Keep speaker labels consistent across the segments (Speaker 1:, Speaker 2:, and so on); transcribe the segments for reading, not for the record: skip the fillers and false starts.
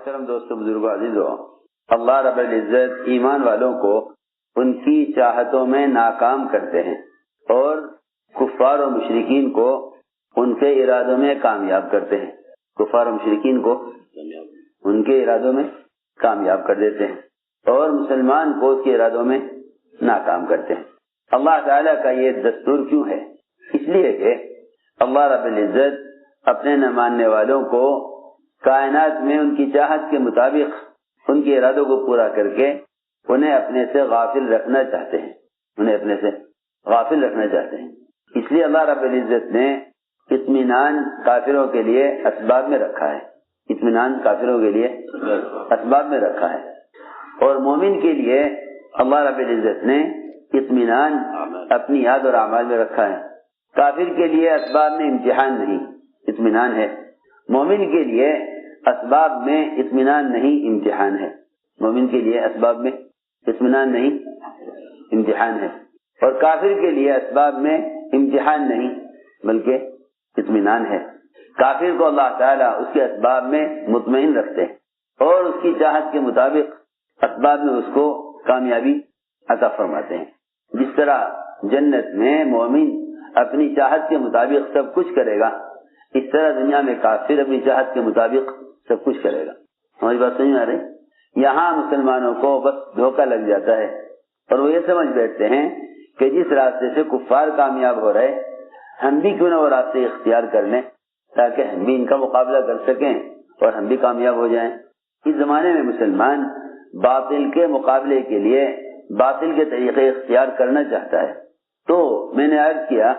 Speaker 1: محترم دوستو بزرگوں عزیزو، اللہ رب العزت ایمان والوں کو ان کی چاہتوں میں ناکام کرتے ہیں اور کفار و مشرکین کو ان کے ارادوں میں کامیاب کرتے ہیں۔ کفار و مشرکین کو ان کے ارادوں میں کامیاب کر دیتے ہیں اور مسلمان کو اس کے ارادوں میں ناکام کرتے ہیں۔ اللہ تعالیٰ کا یہ دستور کیوں ہے؟ اس لیے کہ اللہ رب العزت اپنے نہ ماننے والوں کو کائنات میں ان کی چاہت کے مطابق ان کے ارادوں کو پورا کر کے انہیں اپنے سے غافل رکھنا چاہتے ہیں، انہیں اپنے سے غافل رکھنا چاہتے ہیں۔ اس لیے اللہ رب العزت نے اطمینان کافروں کے لیے اسباب میں رکھا ہے، اطمینان کافروں کے لیے اسباب میں رکھا ہے، اور مومن کے لیے اللہ رب العزت نے اطمینان اپنی یاد اور اعمال میں رکھا ہے۔ کافر کے لیے اسباب میں امتحان نہیں، اطمینان ہے۔ مومن کے لیے اسباب میں اطمینان نہیں، امتحان ہے۔ مومن کے لیے اسباب میں اطمینان نہیں، امتحان ہے، اور کافر کے لیے اسباب میں امتحان نہیں بلکہ اطمینان ہے۔ کافر کو اللہ تعالیٰ اس کے اسباب میں مطمئن رکھتے ہیں اور اس کی چاہت کے مطابق اسباب میں اس کو کامیابی عطا فرماتے ہیں۔ جس طرح جنت میں مومن اپنی چاہت کے مطابق سب کچھ کرے گا، اس طرح دنیا میں کافر اپنی چاہت کے مطابق سب کچھ کرے گا۔ ہماری بات سمجھ میں آ رہی؟ یہاں مسلمانوں کو بس دھوکہ لگ جاتا ہے اور وہ یہ سمجھ بیٹھتے ہیں کہ جس راستے سے کفار کامیاب ہو رہے ہم بھی کیوں نہ وہ راستے اختیار کر لیں تاکہ ہم بھی ان کا مقابلہ کر سکیں اور ہم بھی کامیاب ہو جائیں۔ اس زمانے میں مسلمان باطل کے مقابلے کے لیے باطل کے طریقے اختیار کرنا چاہتا ہے۔ تو میں نے عرض کیا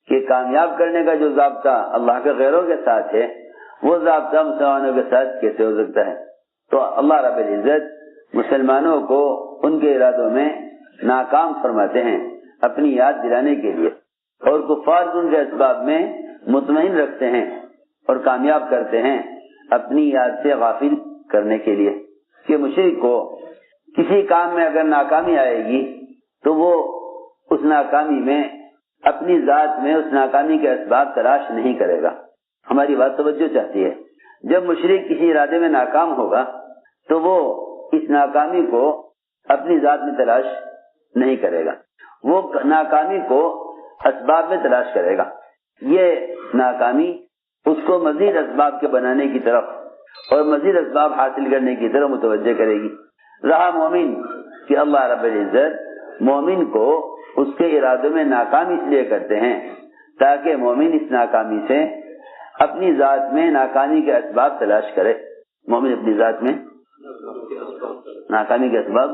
Speaker 1: کہ کامیاب کرنے کا جو ضابطہ اللہ کے غیروں کے ساتھ ہے وہ ضابطہ مسلمانوں کے ساتھ کیسے ہو سکتا ہے؟ تو اللہ رب العزت مسلمانوں کو ان کے ارادوں میں ناکام فرماتے ہیں اپنی یاد دلانے کے لیے، اور کفار ان کے اسباب میں مطمئن رکھتے ہیں اور کامیاب کرتے ہیں اپنی یاد سے غافل کرنے کے لیے۔ کہ مشرک کو کسی کام میں اگر ناکامی آئے گی تو وہ اس ناکامی میں اپنی ذات میں اس ناکامی کے اسباب تلاش نہیں کرے گا۔ ہماری بات توجہ چاہتی ہے۔ جب مشرک کسی ارادے میں ناکام ہوگا تو وہ اس ناکامی کو اپنی ذات میں تلاش نہیں کرے گا، وہ ناکامی کو اسباب میں تلاش کرے گا۔ یہ ناکامی اس کو مزید اسباب کے بنانے کی طرف اور مزید اسباب حاصل کرنے کی طرف متوجہ کرے گی۔ رہا مومن کہ اللہ رب العزت مومن کو اس کے ارادوں میں ناکام اس لیے کرتے ہیں تاکہ مومن اس ناکامی سے اپنی ذات میں ناکامی کے اسباب تلاش کرے۔ مومن اپنی ذات میں ناکامی کے اسباب،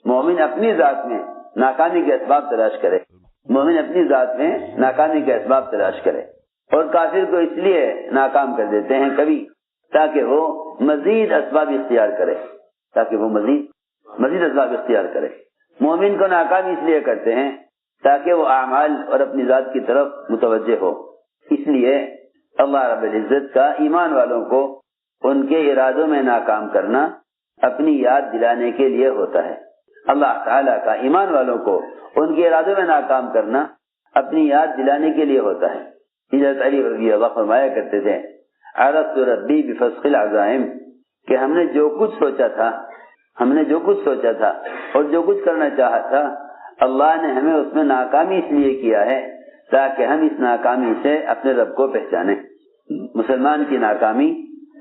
Speaker 1: مومن اپنی ذات میں ناکامی کے اسباب تلاش کرے، مومن اپنی ذات میں ناکامی کے اسباب تلاش کرے، اور کافر کو اس لیے ناکام کر دیتے ہیں کبھی تاکہ وہ مزید اسباب اختیار کرے، تاکہ وہ مزید اسباب اختیار کرے۔ مومن کو ناکام اس لیے کرتے ہیں تاکہ وہ اعمال اور اپنی ذات کی طرف متوجہ ہو۔ اس لیے اللہ رب العزت کا ایمان والوں کو ان کے ارادوں میں ناکام کرنا اپنی یاد دلانے کے لیے ہوتا ہے۔ اللہ تعالیٰ کا ایمان والوں کو ان کے ارادوں میں ناکام کرنا اپنی یاد دلانے کے لیے ہوتا ہے۔ حضرت علی رضی اللہ فرمایا کرتے تھے عرفت ربی بفسخ العزائم، کہ ہم نے جو کچھ سوچا تھا اور جو کچھ کرنا چاہا تھا اللہ نے ہمیں اس میں ناکامی اس لیے کیا ہے تاکہ ہم اس ناکامی سے اپنے رب کو پہچانیں۔ مسلمان کی ناکامی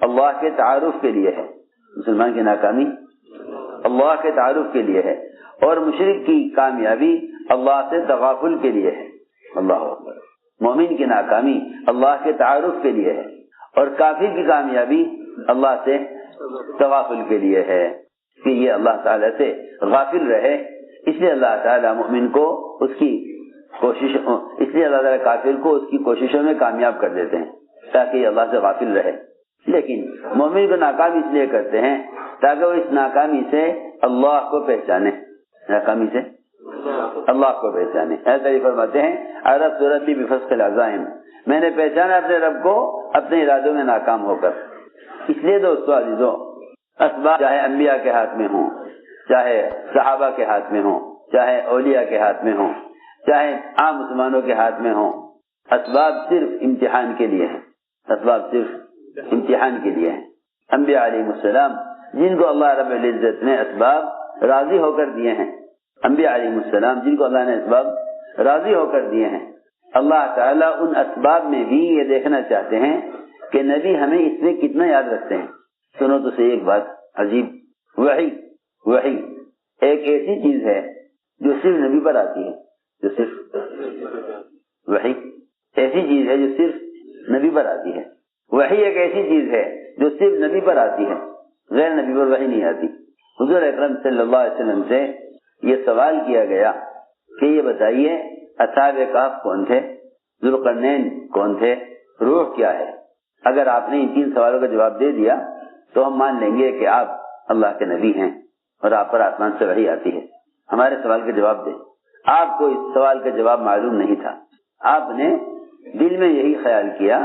Speaker 1: اللہ کے تعارف کے لیے ہے، مسلمان کی ناکامی اللہ کے تعارف کے لیے ہے، اور مشرک کی کامیابی اللہ سے تغافل کے لیے ہے۔ اللہ اکبر۔ مومن کی ناکامی اللہ کے تعارف کے لیے ہے اور کافر کی کامیابی اللہ سے تغافل کے لیے ہے کہ یہ اللہ تعالیٰ سے غافل رہے۔ اس لیے اللہ تعالیٰ مومن کو اس کی کوشش، اس لیے اللہ تعالیٰ کافر کو اس کی کوششوں میں کامیاب کر دیتے ہیں تاکہ یہ اللہ سے غافل رہے۔ لیکن مومن کو ناکام اس لیے کرتے ہیں تاکہ وہ اس ناکامی سے اللہ کو پہچانے، ناکامی سے اللہ کو پہچانے۔ ایسا ہی فرماتے ہیں عرفت ربی بفسخ العزائم، میں نے پہچانا اپنے رب کو اپنے ارادوں میں ناکام ہو کر۔ اس لیے دوستو عزیزو، اسباب چاہے انبیاء کے ہاتھ میں ہوں، چاہے صحابہ کے ہاتھ میں ہوں، چاہے اولیاء کے ہاتھ میں ہوں، چاہے عام مسلمانوں کے ہاتھ میں ہوں، اسباب صرف امتحان کے لیے ہیں، اسباب صرف امتحان کے لیے ہیں۔ انبیاء علیہ السلام جن کو اللہ رب العزت نے اسباب راضی ہو کر دیے ہیں، انبیاء علیہ السلام جن کو اللہ نے اسباب راضی ہو کر دیے ہیں، اللہ تعالیٰ ان اسباب میں بھی یہ دیکھنا چاہتے ہیں کہ نبی ہمیں اس میں کتنا یاد رکھتے ہیں۔ سنو تو صحیح ایک بات عجیب، وحی ایک ایسی چیز ہے جو صرف نبی پر آتی ہے، جو صرف وحی ایسی چیز ہے جو صرف نبی پر آتی ہے، وحی ایک ایسی چیز ہے جو صرف نبی پر آتی ہے، غیر نبی پر وحی نہیں آتی۔ حضور اکرم صلی اللہ علیہ وسلم سے یہ سوال کیا گیا کہ یہ بتائیے اصحاب کہف کون تھے، ذوالقرنین کون تھے، روح کیا ہے؟ اگر آپ نے ان 3 سوالوں کا جواب دے دیا تو ہم مان لیں گے کہ آپ اللہ کے نبی ہیں اور آپ پر آسمان سے وحی آتی ہے۔ ہمارے سوال کا جواب دیں۔ آپ کو اس سوال کا جواب معلوم نہیں تھا، آپ نے دل میں یہی خیال کیا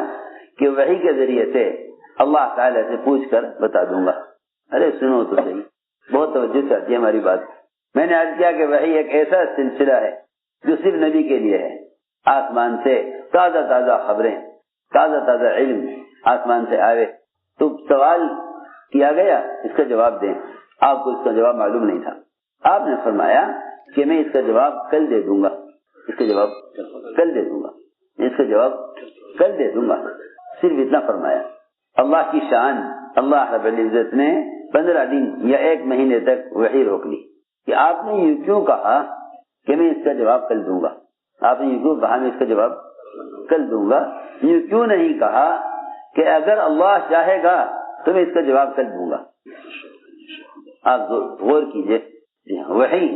Speaker 1: کہ وحی کے ذریعے سے اللہ تعالی سے پوچھ کر بتا دوں گا۔ ارے سنو تو صحیح، بہت توجہ چاہتی ہے ہماری بات۔ میں نے عرض کیا کہ وحی ایک ایسا سلسلہ ہے جو صرف نبی کے لیے ہے، آسمان سے تازہ تازہ خبریں، تازہ تازہ علم آسمان سے آئے تو سوال کیا گیا اس کا جواب دیں۔ آپ کو اس کا جواب معلوم نہیں تھا، آپ نے فرمایا کہ میں اس کا جواب کل دے دوں گا، اس کا جواب کل دے دوں گا، اس کا جواب کل دے دوں گا، صرف اتنا فرمایا۔ اللہ کی شان، اللہ رب العزت نے 15 دن یا 1 مہینے تک وحی روک لی کہ آپ نے یہ کیوں کہا کہ میں اس کا جواب کل دوں گا، آپ نے یہ کیوں کہا میں اس کا جواب کل دوں گا، یہ کیوں نہیں کہا کہ اگر اللہ چاہے گا تو میں اس کا جواب کل دوں گا۔ آپ غور کیجئے، وحی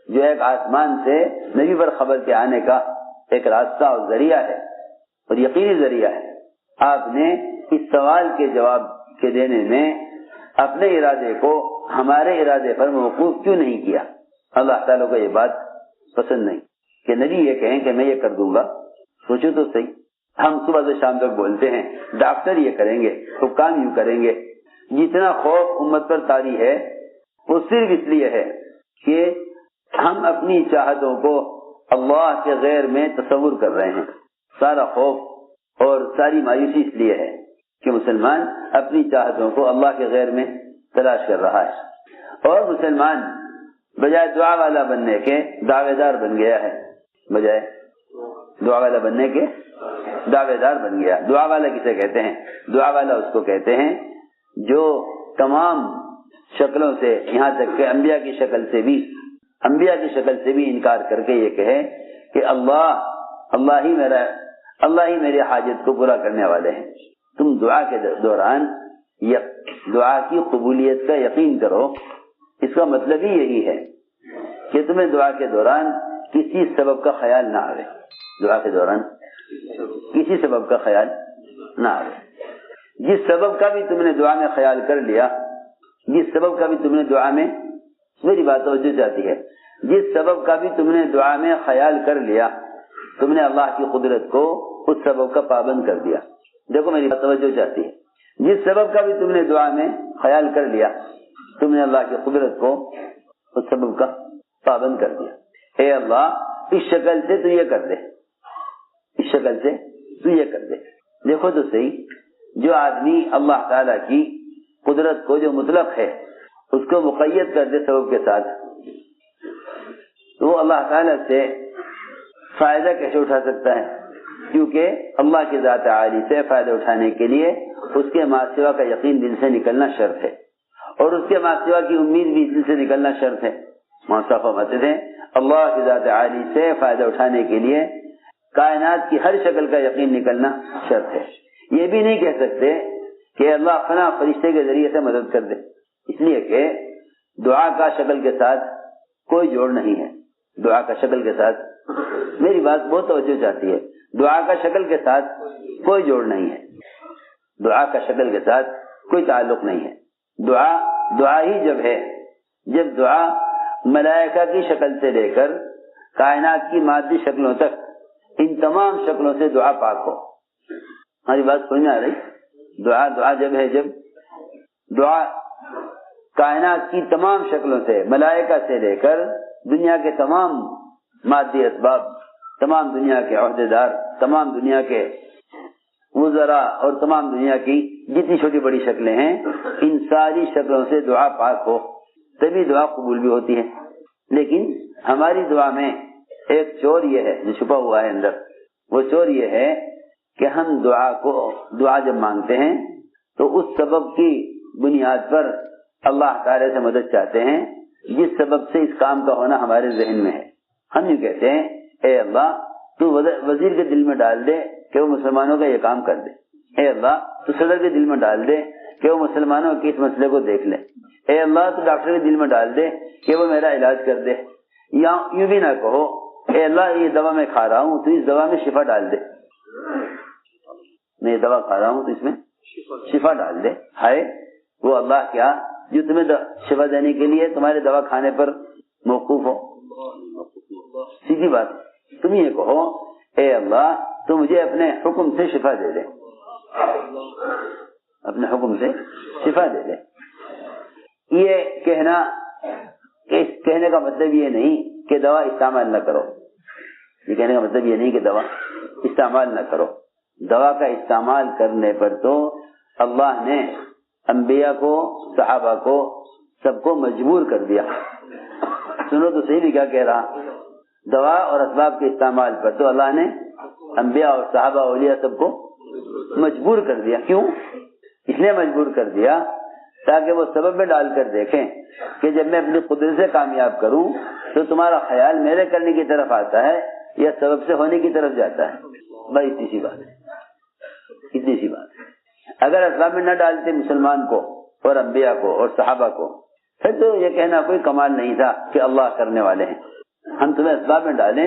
Speaker 1: جو ایک آسمان سے نبی پر خبر کے آنے کا ایک راستہ اور ذریعہ ہے اور یقینی ذریعہ ہے، آپ نے اس سوال کے جواب کے دینے میں اپنے ارادے کو ہمارے ارادے پر موقوف کیوں نہیں کیا؟ اللہ تعالیٰ کو یہ بات پسند نہیں کہ نبی یہ کہیں کہ میں یہ کر دوں گا۔ سوچو تو صحیح، ہم صبح سے شام تک بولتے ہیں ڈاکٹر یہ کریں گے، حکام یوں کریں گے، جتنا خوف امت پر طاری ہے وہ صرف اس لیے ہے کہ ہم اپنی چاہتوں کو اللہ کے غیر میں تصور کر رہے ہیں۔ سارا خوف اور ساری مایوسی اس لیے ہے کہ مسلمان اپنی چاہتوں کو اللہ کے غیر میں تلاش کر رہا ہے، اور مسلمان بجائے دعا والا بننے کے دعوے دار بن گیا ہے، بجائے دعا والا بننے کے دعوے دار بن گیا۔ دعا والا کسے کہتے ہیں؟ دعا والا اس کو کہتے ہیں جو تمام شکلوں سے، یہاں تک کہ انبیاء کی شکل سے بھی انکار کر کے یہ کہے کہ اللہ ہی میرے حاجت کو پورا کرنے والے ہیں۔ تم دعا کے دوران دعا کی قبولیت کا یقین کرو، اس کا مطلب ہی یہی ہے کہ تمہیں دعا کے دوران کسی سبب کا خیال نہ آئے، دعا کے دوران کسی سبب کا خیال نہ آئے۔ جس سبب کا بھی تم نے دعا میں خیال کر لیا، جس سبب کا بھی تم نے دعا میں، میری بات توجہ چاہتی ہے، جس سبب کا بھی تم نے دعا میں خیال کر لیا، تم نے اللہ کی قدرت کو اس سبب کا پابند کر دیا۔ دیکھو میری بات توجہ چاہتی ہے، جس سبب کا بھی تم نے دعا میں خیال کر لیا، تم نے اللہ کی قدرت کو اس سبب کا پابند کر دیا۔ اے اللہ اس شکل سے تو یہ کر دے، اس شکل سے تو یہ کر دے۔ دیکھو تو صحیح، جو آدمی اللہ تعالیٰ کی قدرت کو جو مطلق ہے اس کو مقید کر دے سبب کے ساتھ، تو وہ اللہ تعالیٰ سے فائدہ کیسے اٹھا سکتا ہے؟ کیونکہ اللہ کی ذات عالی سے فائدہ اٹھانے کے لیے اس کے ما سوا کا یقین دل سے نکلنا شرط ہے، اور اس کے ما سوا کی امید بھی دل سے نکلنا شرط ہے۔ مصطفیٰ فرماتے تھے اللہ کی ذات عالی سے فائدہ اٹھانے کے لیے کائنات کی ہر شکل کا یقین نکلنا شرط ہے۔ یہ بھی نہیں کہہ سکتے کہ اللہ فلاں فرشتے کے ذریعے سے مدد کر دے، اس لیے کہ دعا کا شکل کے ساتھ کوئی جوڑ نہیں ہے۔ دعا کا شکل کے ساتھ، میری بات بہت توجہ چاہتی ہے، دعا کا شکل کے ساتھ کوئی جوڑ نہیں ہے، دعا کا شکل کے ساتھ کوئی تعلق نہیں ہے۔ دعا ہی جب ہے جب دعا ملائکہ کی شکل سے لے کر کائنات کی مادی شکلوں تک، ان تمام شکلوں سے دعا پاک ہو۔ ہماری بات سمجھ میں آ رہی؟ دعا جب ہے جب دعا کائنات کی تمام شکلوں سے، ملائکہ سے لے کر دنیا کے تمام مادی اسباب، تمام دنیا کے عہدیدار، تمام دنیا کے وزراء اور تمام دنیا کی جتنی چھوٹی بڑی شکلیں ہیں، ان ساری شکلوں سے دعا پاک ہو تبھی دعا قبول بھی ہوتی ہے۔ لیکن ہماری دعا میں ایک چور یہ ہے جو چھپا ہوا ہے اندر، وہ چور یہ ہے کہ ہم دعا جب مانگتے ہیں تو اس سبب کی بنیاد پر اللہ تعالی سے مدد چاہتے ہیں جس سبب سے اس کام کا ہونا ہمارے ذہن میں ہے۔ ہم یہ کہتے ہیں اے اللہ تو وزیر کے دل میں ڈال دے کہ وہ مسلمانوں کا یہ کام کر دے، اے اللہ تو صدر کے دل میں ڈال دے کہ وہ مسلمانوں کے اس مسئلے کو دیکھ لے، اے اللہ تو ڈاکٹر کے دل میں ڈال دے کہ وہ میرا علاج کر دے، یا یوں بھی نہ کہو اے اللہ یہ دوا میں کھا رہا ہوں تو اس دوا میں شفا ڈال دے، میں یہ دوا کھا رہا ہوں تو اس میں شفا ڈال دے۔ ہائے وہ اللہ کیا جو تمہیں شفا دینے کے لیے تمہارے دوا کھانے پر موقوف ہو؟ سیدھی بات، تم یہ کہو اے اللہ تو مجھے اپنے حکم سے شفا دے دے، اپنے حکم سے شفا دے دے۔ یہ کہنے کا مطلب یہ نہیں کہ دوا استعمال نہ کرو، یہ کہنے کا مطلب یہ نہیں کہ دوا استعمال نہ کرو۔ دوا کا استعمال کرنے پر تو اللہ نے انبیاء کو، صحابہ کو، سب کو مجبور کر دیا۔ سنو تو صحیح بھی کیا کہہ رہا، دوا اور اسباب کے استعمال پر تو اللہ نے انبیاء اور صحابہ اولیاء سب کو مجبور کر دیا۔ کیوں؟ اس لیے مجبور کر دیا تاکہ وہ سبب میں ڈال کر دیکھیں کہ جب میں اپنی قدرت سے کامیاب کروں تو تمہارا خیال میرے کرنے کی طرف آتا ہے یا سبب سے ہونے کی طرف جاتا ہے۔ بھائی اتنی سی بات ہے، اتنی سی بات ہے۔ اگر اسباب میں نہ ڈالتے مسلمان کو اور انبیاء کو اور صحابہ کو پھر تو یہ کہنا کوئی کمال نہیں تھا کہ اللہ کرنے والے ہیں۔ ہم تمہیں اسباب میں ڈالیں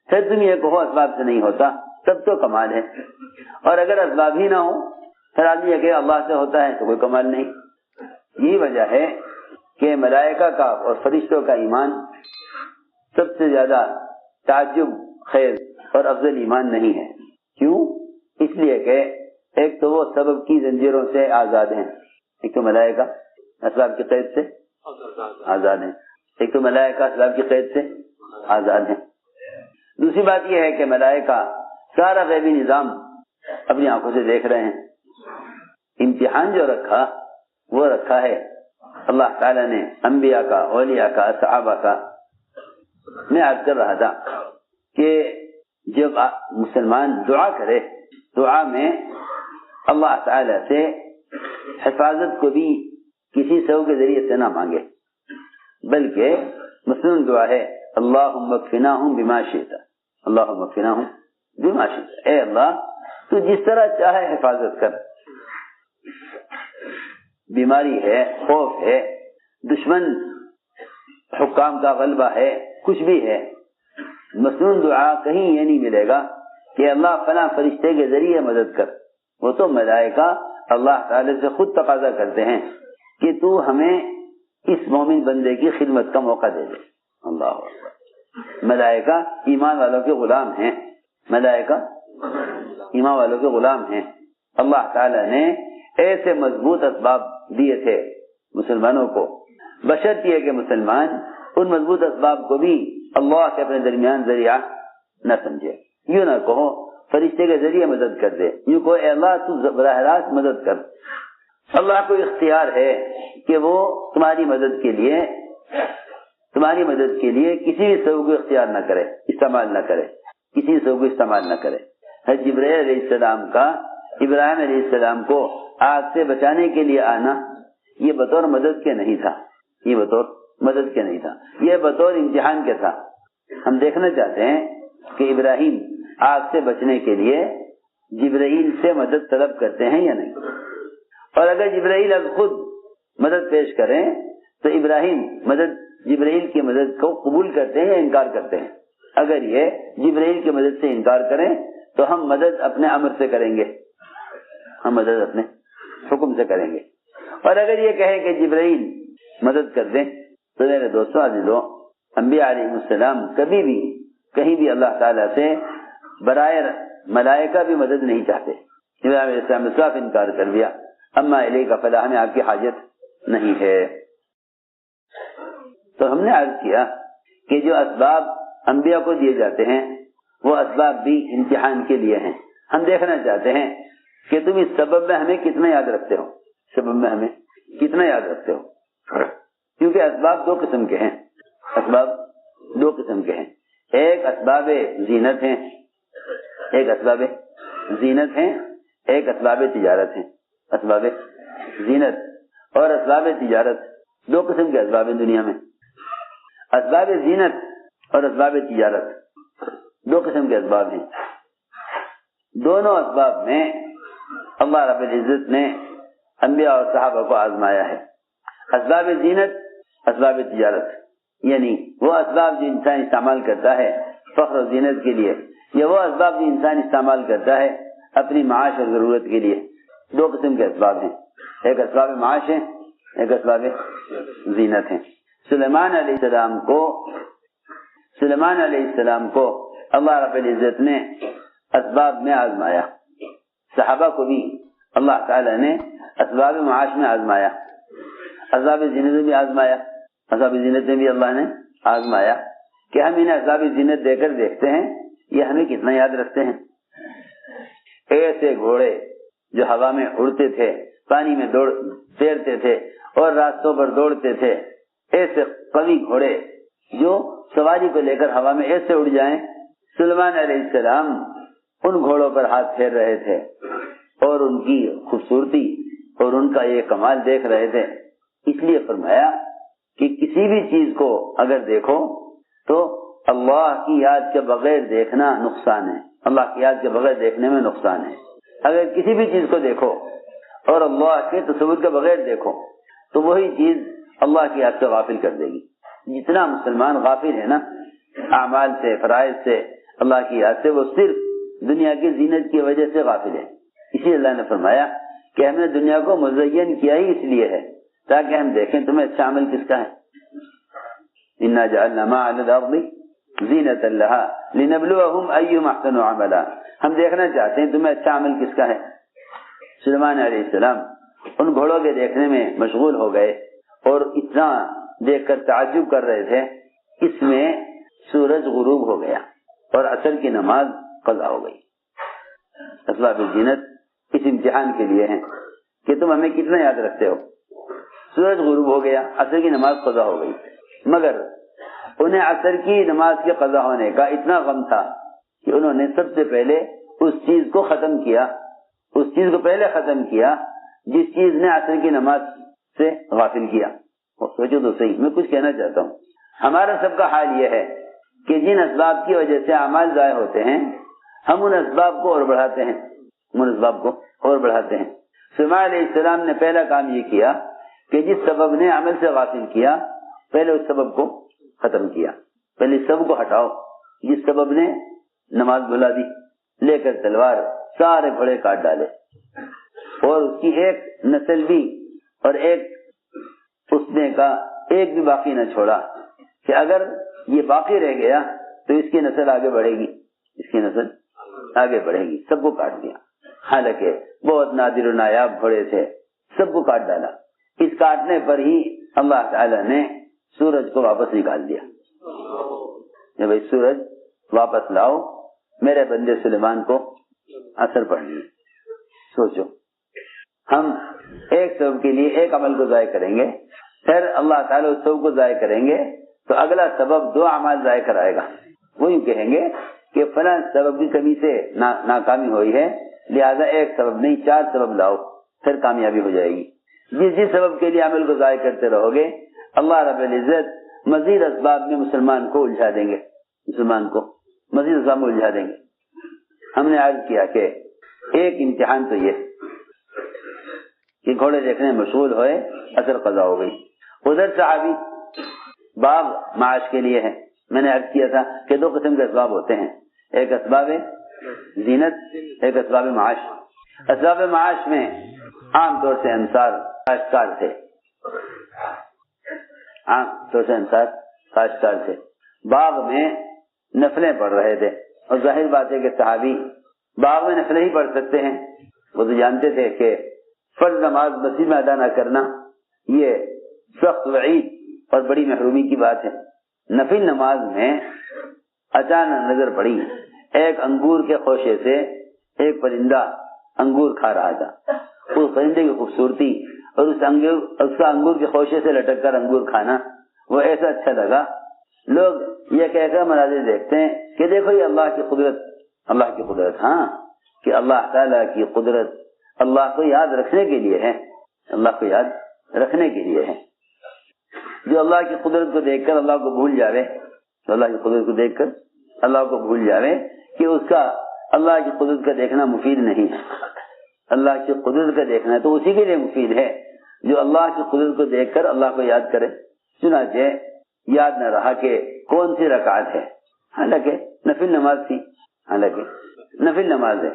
Speaker 1: پھر تم یہ کہو اسباب سے نہیں ہوتا، تب تو کمال ہے۔ اور اگر اسباب ہی نہ ہو پھر آدمی یہ کہ اللہ سے ہوتا ہے تو کوئی کمال نہیں۔ یہی وجہ ہے کہ ملائکہ کا اور فرشتوں کا ایمان سب سے زیادہ تعجب خیز اور افضل ایمان نہیں ہے۔ کیوں؟ اس لیے کہ ایک تو وہ سبب کی زنجیروں سے آزاد ہیں، ایک تو ملائکہ اسباب کی قید سے آزاد ہیں، ایک تو ملائکہ اسباب کی قید سے آزاد ہیں۔ دوسری بات یہ ہے کہ ملائکہ سارا غیبی نظام اپنی آنکھوں سے دیکھ رہے ہیں۔ امتحان جو رکھا وہ رکھا ہے اللہ تعالیٰ نے انبیاء کا، اولیاء کا، صحابہ کا۔ میں عرض کر رہا تھا کہ جب مسلمان دعا کرے، دعا میں اللہ تعالیٰ سے حفاظت کو بھی کسی سبب کے ذریعے سے نہ مانگے، بلکہ مسلم دعا ہے اللہم اکفناہم بما شئت، اللہم اکفناہم بما شئت، اے اللہ تو جس طرح چاہے حفاظت کر۔ بیماری ہے، خوف ہے، دشمن حکام کا غلبہ ہے، کچھ بھی ہے، مسنون دعا کہیں یہ نہیں ملے گا کہ اللہ فلاں فرشتے کے ذریعے مدد کر۔ وہ تو ملائکہ اللہ تعالی سے خود تقاضا کرتے ہیں کہ تو ہمیں اس مومن بندے کی خدمت کا موقع دے دے۔ اللہ اکبر۔ ملائکہ ایمان والوں کے غلام ہیں، ملائکہ ایمان والوں کے غلام ہیں۔ اللہ تعالی نے ایسے مضبوط اسباب دیے تھے مسلمانوں کو، بشرط یہ کہ مسلمان ان مضبوط اسباب کو بھی اللہ کے اپنے درمیان ذریعہ نہ سمجھے۔ یوں نہ کہو فرشتے کے ذریعے مدد کر دے، یوں کہو اے اللہ تو براہ راست مدد کر۔ اللہ کو اختیار ہے کہ وہ تمہاری مدد کے لیے کسی بھی سبب کو اختیار نہ کرے، استعمال نہ کرے، کسی بھی سبب کو استعمال نہ کرے۔ جبرائیل علیہ السلام کا ابراہیم علیہ السلام کو آگ سے بچانے کے لیے آنا یہ بطور مدد کے نہیں تھا، یہ بطور مدد کے نہیں تھا، یہ بطور امتحان کے تھا۔ ہم دیکھنا چاہتے ہیں کہ ابراہیم آگ سے بچنے کے لیے جبرائیل سے مدد طلب کرتے ہیں یا نہیں، اور اگر جبرائیل اب خود مدد پیش کریں تو ابراہیم جبرائیل کی مدد کو قبول کرتے ہیں یا انکار کرتے ہیں؟ اگر یہ جبرائیل کی مدد سے انکار کریں تو ہم مدد اپنے امر سے کریں گے، ہم مدد اپنے حکم سے کریں گے۔ اور اگر یہ کہیں کہ جبرائیل مدد کر دیں تو میرے دوستوں عزیزوں، انبیاء علیہ السلام کبھی بھی کہیں بھی اللہ تعالیٰ سے برائے ملائکہ بھی مدد نہیں چاہتے۔ ابراہیم علیہ السلام نے صاف انکار کر دیا، اما الیک فلا، ہمیں آپ کی حاجت نہیں ہے۔ تو ہم نے عرض کیا کہ جو اسباب انبیاء کو دیے جاتے ہیں وہ اسباب بھی امتحان کے لیے ہیں۔ ہم دیکھنا چاہتے ہیں کہ تم اس سبب میں ہمیں کتنا یاد رکھتے ہو، سبب میں ہمیں کتنا یاد رکھتے ہو، کیونکہ اسباب دو قسم کے ہیں، اسباب دو قسم کے ہیں، ایک اسباب زینت ہیں، ایک اسباب زینت ہیں، ایک اسباب تجارت ہیں۔ اسباب زینت اور اسباب تجارت دو قسم کے اسباب ہیں دنیا میں۔ اسباب زینت اور اسباب تجارت دو قسم کے اسباب ہیں۔ دونوں اسباب میں اللہ رب العزت نے انبیاء اور صحابہ کو آزمایا ہے۔ اسباب زینت، اسباب تجارت، یعنی وہ اسباب جو انسان استعمال کرتا ہے فخر و زینت کے لیے، یا وہ اسباب جو انسان استعمال کرتا ہے اپنی معاش اور ضرورت کے لیے، دو قسم کے اسباب ہیں، ایک اسباب معاش ہیں، ایک اسباب زینت ہیں۔ سلیمان علیہ السلام کو اللہ رب العزت نے اسباب میں آزمایا، صحابہ کو بھی اللہ تعالی نے اسباب معاش میں آزمایا، اسباب زینت میں بھی آزمایا، اسباب زینت میں بھی اللہ نے آزمایا کہ ہم انہیں اسباب زینت دے کر دیکھتے ہیں یہ ہمیں کتنا یاد رکھتے ہیں۔ ایسے گھوڑے جو ہوا میں اڑتے تھے، پانی میں تیرتے تھے اور راستوں پر دوڑتے تھے، ایسے قوی گھوڑے جو سواری کو لے کر ہوا میں ایسے اڑ جائیں، سلیمان علیہ السلام ان گھوڑوں پر ہاتھ پھیر رہے تھے اور ان کی خوبصورتی اور ان کا یہ کمال دیکھ رہے تھے۔ اس لیے فرمایا کہ کسی بھی چیز کو اگر دیکھو تو اللہ کی یاد کے بغیر دیکھنا نقصان ہے، اللہ کی یاد کے بغیر دیکھنے میں نقصان ہے۔ اگر کسی بھی چیز کو دیکھو اور اللہ کے تصور کے بغیر دیکھو تو وہی چیز اللہ کی یاد سے غافل کر دے گی۔ جتنا مسلمان غافل ہے نا اعمال سے، فرائض سے، اللہ کی یاد سے، وہ صرف دنیا کی زینت کی وجہ سے غافل ہے۔ اسی اللہ نے فرمایا کہ ہم نے دنیا کو مزین کیا ہی اس لیے ہے تاکہ ہم دیکھیں تمہیں اچھا عمل کس کا ہے۔ انا جعلنا ما علی الارض زینۃ لها لنبلوهم ایہم احسن عملا، ہم دیکھنا چاہتے ہیں تمہیں اچھا عمل کس کا ہے۔ سلیمان علیہ السلام ان گھوڑوں کے دیکھنے میں مشغول ہو گئے اور اتنا دیکھ کر تعجب کر رہے تھے، اس میں سورج غروب ہو گیا اور عصر کی نماز قضا ہو گئی۔ اسباب زینت اس امتحان کے لیے ہیں کہ تم ہمیں کتنا یاد رکھتے ہو۔ سورج غروب ہو گیا، عصر کی نماز قضا ہو گئی، مگر انہیں عصر کی نماز کے قضا ہونے کا اتنا غم تھا کہ انہوں نے سب سے پہلے اس چیز کو ختم کیا، اس چیز کو پہلے ختم کیا جس چیز نے عصر کی نماز سے غافل کیا۔ سوچو تو صحیح، میں کچھ کہنا چاہتا ہوں، ہمارا سب کا حال یہ ہے کہ جن اسباب کی وجہ سے اعمال ضائع ہوتے ہیں ہم ان اسباب کو اور بڑھاتے ہیں، ان اسباب کو اور بڑھاتے ہیں۔ سلیمان علیہ السلام نے پہلا کام یہ کیا کہ جس سبب نے عمل سے غافل کیا پہلے اس سبب کو ختم کیا، پہلے اس سبب کو ہٹاؤ۔ جس سبب نے نماز بھلا دی، لے کر تلوار سارے گھوڑے کاٹ ڈالے اور اس کی ایک نسل بھی اور ایک پوچھنے کا ایک بھی باقی نہ چھوڑا کہ اگر یہ باقی رہ گیا تو اس کی نسل آگے بڑھے گی، اس کی نسل آگے بڑھے گی، سب کو کاٹ دیا۔ حالانکہ بہت نادر و نایاب گھوڑے تھے، سب کو کاٹ ڈالا۔ اس کاٹنے پر ہی اللہ تعالی نے سورج کو واپس نکال دیا کہ بھائی سورج واپس لاؤ، میرے بندے سلیمان کو اثر پڑنی۔ سوچو ہم ایک سبب کے لیے ایک عمل کو ضائع کریں گے، پھر اللہ تعالیٰ اس سبب کو ضائع کریں گے تو اگلا سبب دو اعمال ضائع کرائے گا۔ وہ یوں کہیں گے کہ فلاں سبب کی کمی سے ناکامی ہوئی ہے، لہذا ایک سبب نہیں 4 سبب لاؤ، پھر کامیابی ہو جائے گی۔ جس سبب کے لیے عمل کو ضائع کرتے رہو گے اللہ رب العزت مزید اسباب میں مسلمان کو الجھا دیں گے، مسلمان کو مزید اسباب میں الجھا دیں گے۔ ہم نے عرض کیا کہ ایک امتحان تو یہ کہ گھوڑے دیکھنے میں مشغول ہوئے، اثر قضا ہو گئی۔ ادھر صحابی باغ معاش کے لیے ہے، میں نے عرض کیا تھا کہ 2 قسم کے اسباب ہوتے ہیں، ایک اسباب زینت، ایک اسباب معاش۔ اسباب معاش میں عام طور سے انصار کاشتکار تھے، عام طور سے انصار کاشتکار تھے، باغ میں نفلیں پڑھ رہے تھے، اور ظاہر بات ہے کہ صحابی باغ میں نفلیں ہی پڑھ سکتے ہیں۔ وہ تو جانتے تھے کہ فرض نماز مسجد میں ادا نہ کرنا یہ سخت وعید اور بڑی محرومی کی بات ہے۔ نفل نماز میں اچانک نظر پڑی، ایک انگور کے خوشے سے ایک پرندہ انگور کھا رہا تھا. اس پرندے کی خوبصورتی اور اس کا انگور کے خوشے سے لٹک کر انگور کھانا وہ ایسا اچھا لگا. لوگ یہ کہہ کر مناظر دیکھتے ہیں کہ دیکھو یہ اللہ کی قدرت. ہاں کہ اللہ تعالیٰ کی قدرت اللہ کو یاد رکھنے کے لیے ہے. اللہ کو یاد رکھنے کے لیے ہے. جو اللہ کی قدرت کو دیکھ کر اللہ کو بھول جاوے, تو اللہ کی قدرت کو دیکھ کر اللہ کو بھول جاوے کہ اس کا اللہ کی قدرت کا دیکھنا مفید نہیں ہے. اللہ کی قدرت کا دیکھنا تو اسی کے لیے مفید ہے جو اللہ کی قدرت کو دیکھ کر اللہ کو یاد کرے. چنانچہ یاد نہ رہا کہ کون سی رکعت ہے, حالانکہ نفل نماز تھی, حالانکہ نفل نماز ہے,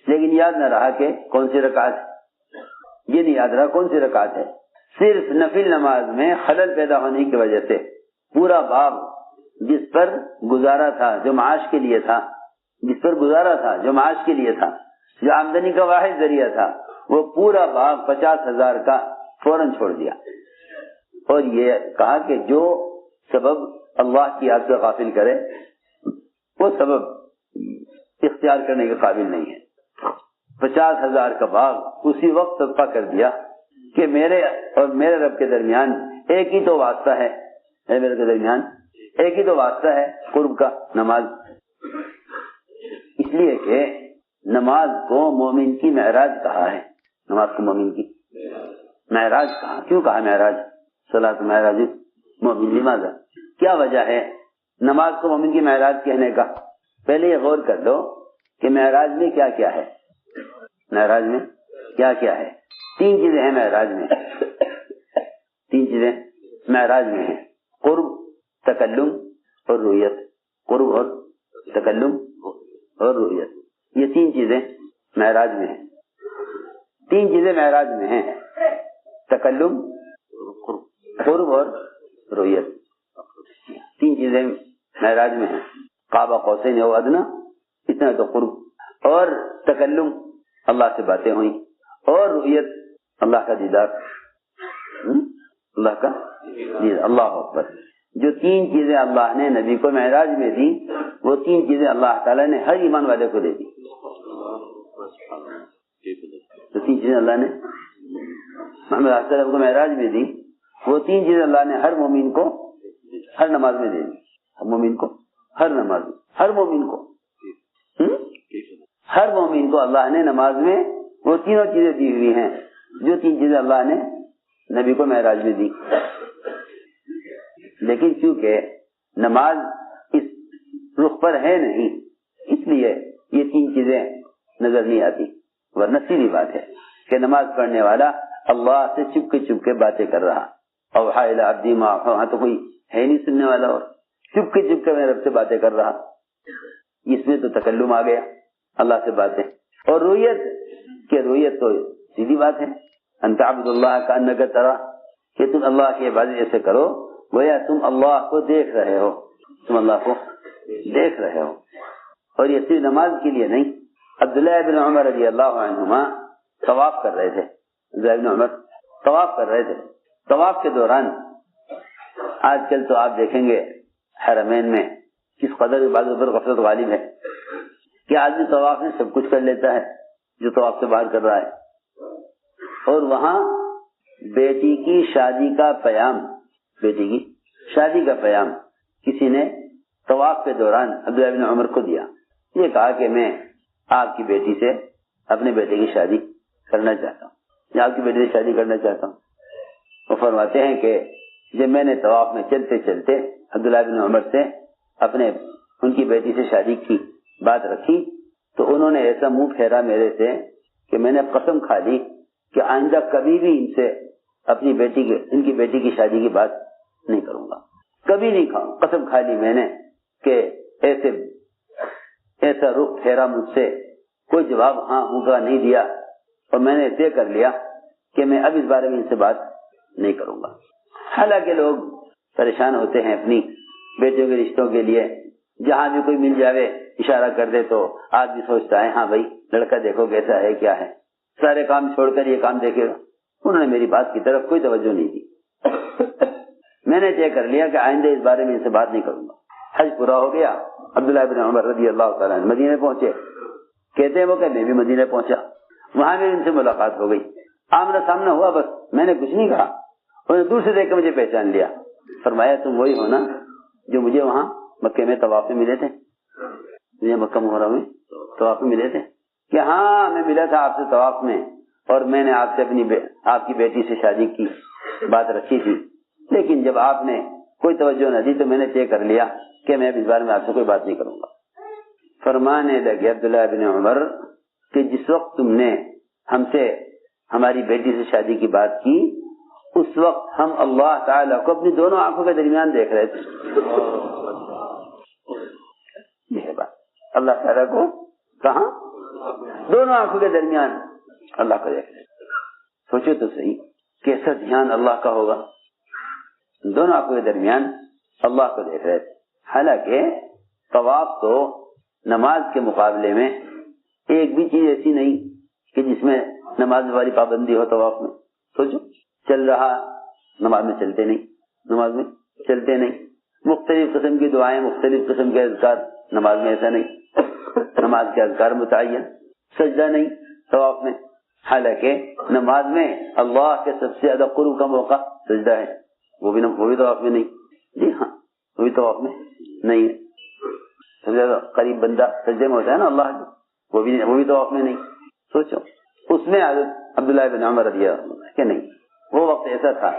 Speaker 1: لیکن یاد نہ رہا کہ کون سی رکعت ہے. یہ نہیں یاد رہا کون سی رکعت ہے. صرف نفل نماز میں خلل پیدا ہونے کی وجہ سے پورا باب جس پر گزارا تھا جو معاش کے لیے تھا, جو آمدنی کا واحد ذریعہ تھا, وہ پورا باب 50,000 کا فوراً چھوڑ دیا اور یہ کہا کہ جو سبب اللہ کی یاد سے غافل کرے وہ سبب اختیار کرنے کے قابل نہیں ہے. 50,000 کا باغ اسی وقت صدقہ کر دیا کہ میرے اور میرے رب کے درمیان ایک ہی تو واسطہ ہے, میرے کے درمیان ایک ہی تو واسطہ ہے قرب کا, نماز. اس لیے کہ نماز کو مومن کی معراج کہا ہے. نماز کو مومن کی معراج کہا. کیوں کہا معراج؟ صلاۃ معراج مومن. لماذا؟ کیا وجہ ہے نماز کو مومن کی معراج کہنے کا؟ پہلے یہ غور کر لو کہ معراج میں کیا کیا ہے. معراج میں کیا کیا ہے؟ 3 چیزیں ہیں معراج میں. 3 چیزیں معراج میں ہیں: قرب, تکلم اور رؤیت. قرب اور تکلم اور رؤیت, یہ 3 چیزیں معراج میں ہیں. 3 چیزیں معراج میں ہیں: تکلم, قرب اور رؤیت. 3 چیزیں معراج میں ہیں. قاب قوسین او ادنی, اتنا تو قرب, اور تکلم اللہ سے باتیں ہوئی, اور رؤیت اللہ کا دیدار. اللہ کا دیدار. اللہ اکبر. جو 3 چیزیں اللہ نے نبی کو معراج میں دی, وہ 3 چیزیں اللہ تعالیٰ نے ہر ایمان والے کو دے دی. جو 3 چیزیں اللہ نے محمد صلی اللہ علیہ وسلم کو معراج میں دی, وہ 3 چیزیں اللہ نے ہر مومن کو ہر نماز میں دے دی. ہر مومن کو ہر نماز میں, ہر مومن کو ہر مومن کو اللہ نے نماز میں وہ تینوں چیزیں دی ہوئی ہیں جو 3 چیزیں اللہ نے نبی کو معراج میں دی. لیکن چونکہ نماز اس رخ پر ہے نہیں, اس لیے یہ 3 چیزیں نظر نہیں آتی. ورنہ سیدھی بات ہے کہ نماز پڑھنے والا اللہ سے چپ کے باتیں کر رہا. اوحا الی عبدی ما اوحا, وہاں تو کوئی ہے نہیں سننے والا, اور چپ کے میرے رب سے باتیں کر رہا. اس میں تو تکلم آ گیا, اللہ سے باتیں. اور رویت تو سیدھی بات ہے, ان تعبد اللہ کانک تراہ, کہ تم اللہ کی عبادت ایسے کرو گویا تم اللہ کو دیکھ رہے ہو. تم اللہ کو دیکھ رہے ہو. اور یہ صرف نماز کے لیے نہیں. عبداللہ ابن عمر رضی اللہ عنہما طواف کر رہے تھے. عبداللہ ابن عمر طواف کر رہے تھے. طواف کے دوران آج کل تو آپ دیکھیں گے حرمین میں کس قدر عبادت پر غفلت غالب ہے کہ آدمی طواف میں سب کچھ کر لیتا ہے جو طواف سے باہر کر رہا ہے. اور وہاں بیٹی کی شادی کا پیام کسی نے طواف کے دوران عبداللہ بن عمر کو دیا. یہ کہا کہ میں آپ کی بیٹی سے اپنے بیٹے کی شادی کرنا چاہتا ہوں, یا آپ کی بیٹی سے شادی کرنا چاہتا ہوں. وہ فرماتے ہیں کہ جب میں نے طواف میں چلتے چلتے عبداللہ بن عمر سے ان کی بیٹی سے شادی کی بات رکھی تو انہوں نے ایسا منہ پھیرا میرے سے کہ میں نے قسم کھا لی کہ آئندہ کبھی بھی ان سے ان کی بیٹی کی شادی کی بات نہیں کروں گا. کبھی نہیں کھاؤں. قسم کھا لی میں نے کہ ایسا رخ پھیرا مجھ سے, کوئی جواب ہاں ہوں کا نہیں دیا, اور میں نے طے کر لیا کہ میں اب اس بارے میں ان سے بات نہیں کروں گا. حالانکہ لوگ پریشان ہوتے ہیں اپنی بیٹیوں کے رشتوں کے لیے. جہاں بھی کوئی مل جاوے اشارہ کر دے تو آدمی سوچتا ہے ہاں بھائی لڑکا دیکھو کیسا ہے کیا ہے, سارے کام چھوڑ کر یہ کام دیکھے گا. انہوں نے میری بات کی طرف کوئی توجہ نہیں دی. میں نے طے کر لیا کہ آئندہ اس بارے میں ان سے بات نہیں کروں گا. حج پورا ہو گیا. عبداللہ بن عمر رضی اللہ تعالیٰ مدینے پہنچے. کہتے ہیں وہ کہ میں بھی مدینے پہنچا وہاں بھی ان سے ملاقات ہو گئی، آمنا سامنا ہوا، بس میں نے کچھ نہیں کہا، انہوں نے دور سے دیکھ کے مجھے پہچان لیا، فرمایا تم وہی ہو نا جو مجھے وہاں مکے میں طواف میں ملے تھے، مجھے مکہ مکرمہ میں طواف میں ملے تھے؟ کہ ہاں میں ملا تھا آپ سے طواف میں، اور میں نے آپ سے آپ کی بیٹی سے شادی کی بات رکھی تھی، لیکن جب آپ نے کوئی توجہ نہ دی تو میں نے طے کر لیا کہ میں اس بارے میں آپ سے کوئی بات نہیں کروں گا۔ فرمانے لگے عبداللہ بن عمر کہ جس وقت تم نے ہم سے ہماری بیٹی سے شادی کی بات کی، اس وقت ہم اللہ تعالیٰ کو اپنی دونوں آنکھوں کے درمیان دیکھ رہے تھے۔ یہ بات اللہ تعالیٰ کو کہاں؟ دونوں آنکھوں کے درمیان اللہ کو دیکھ رہے تھے۔ سوچو تو صحیح کیسا دھیان اللہ کا ہوگا، دونوں آنکھوں کے درمیان اللہ کو دیکھ رہے تھے۔ حالانکہ طواف تو نماز کے مقابلے میں ایک بھی چیز ایسی نہیں کہ جس میں نماز والی پابندی ہو طواف میں۔ سوچو چل رہا نماز میں چلتے نہیں، نماز میں چلتے نہیں، مختلف قسم کی دعائیں، مختلف قسم کے اذکار، نماز میں ایسا نہیں، نماز کے اذکار متعین، سجدہ نہیں طواف میں، حالانکہ نماز میں اللہ کے سب سے زیادہ قرب کا موقع سجدہ ہے، وہ بھی طواف میں نہیں، جی ہاں وہ بھی طواف میں نہیں ہے، سب سے زیادہ قریب بندہ سجدے میں ہوتا ہے نا اللہ کے، وہ بھی طواف میں نہیں۔ سوچو اس میں حضرت عبداللہ بن عمر رضی اللہ عنہ کہ نہیں، وہ وقت ایسا تھا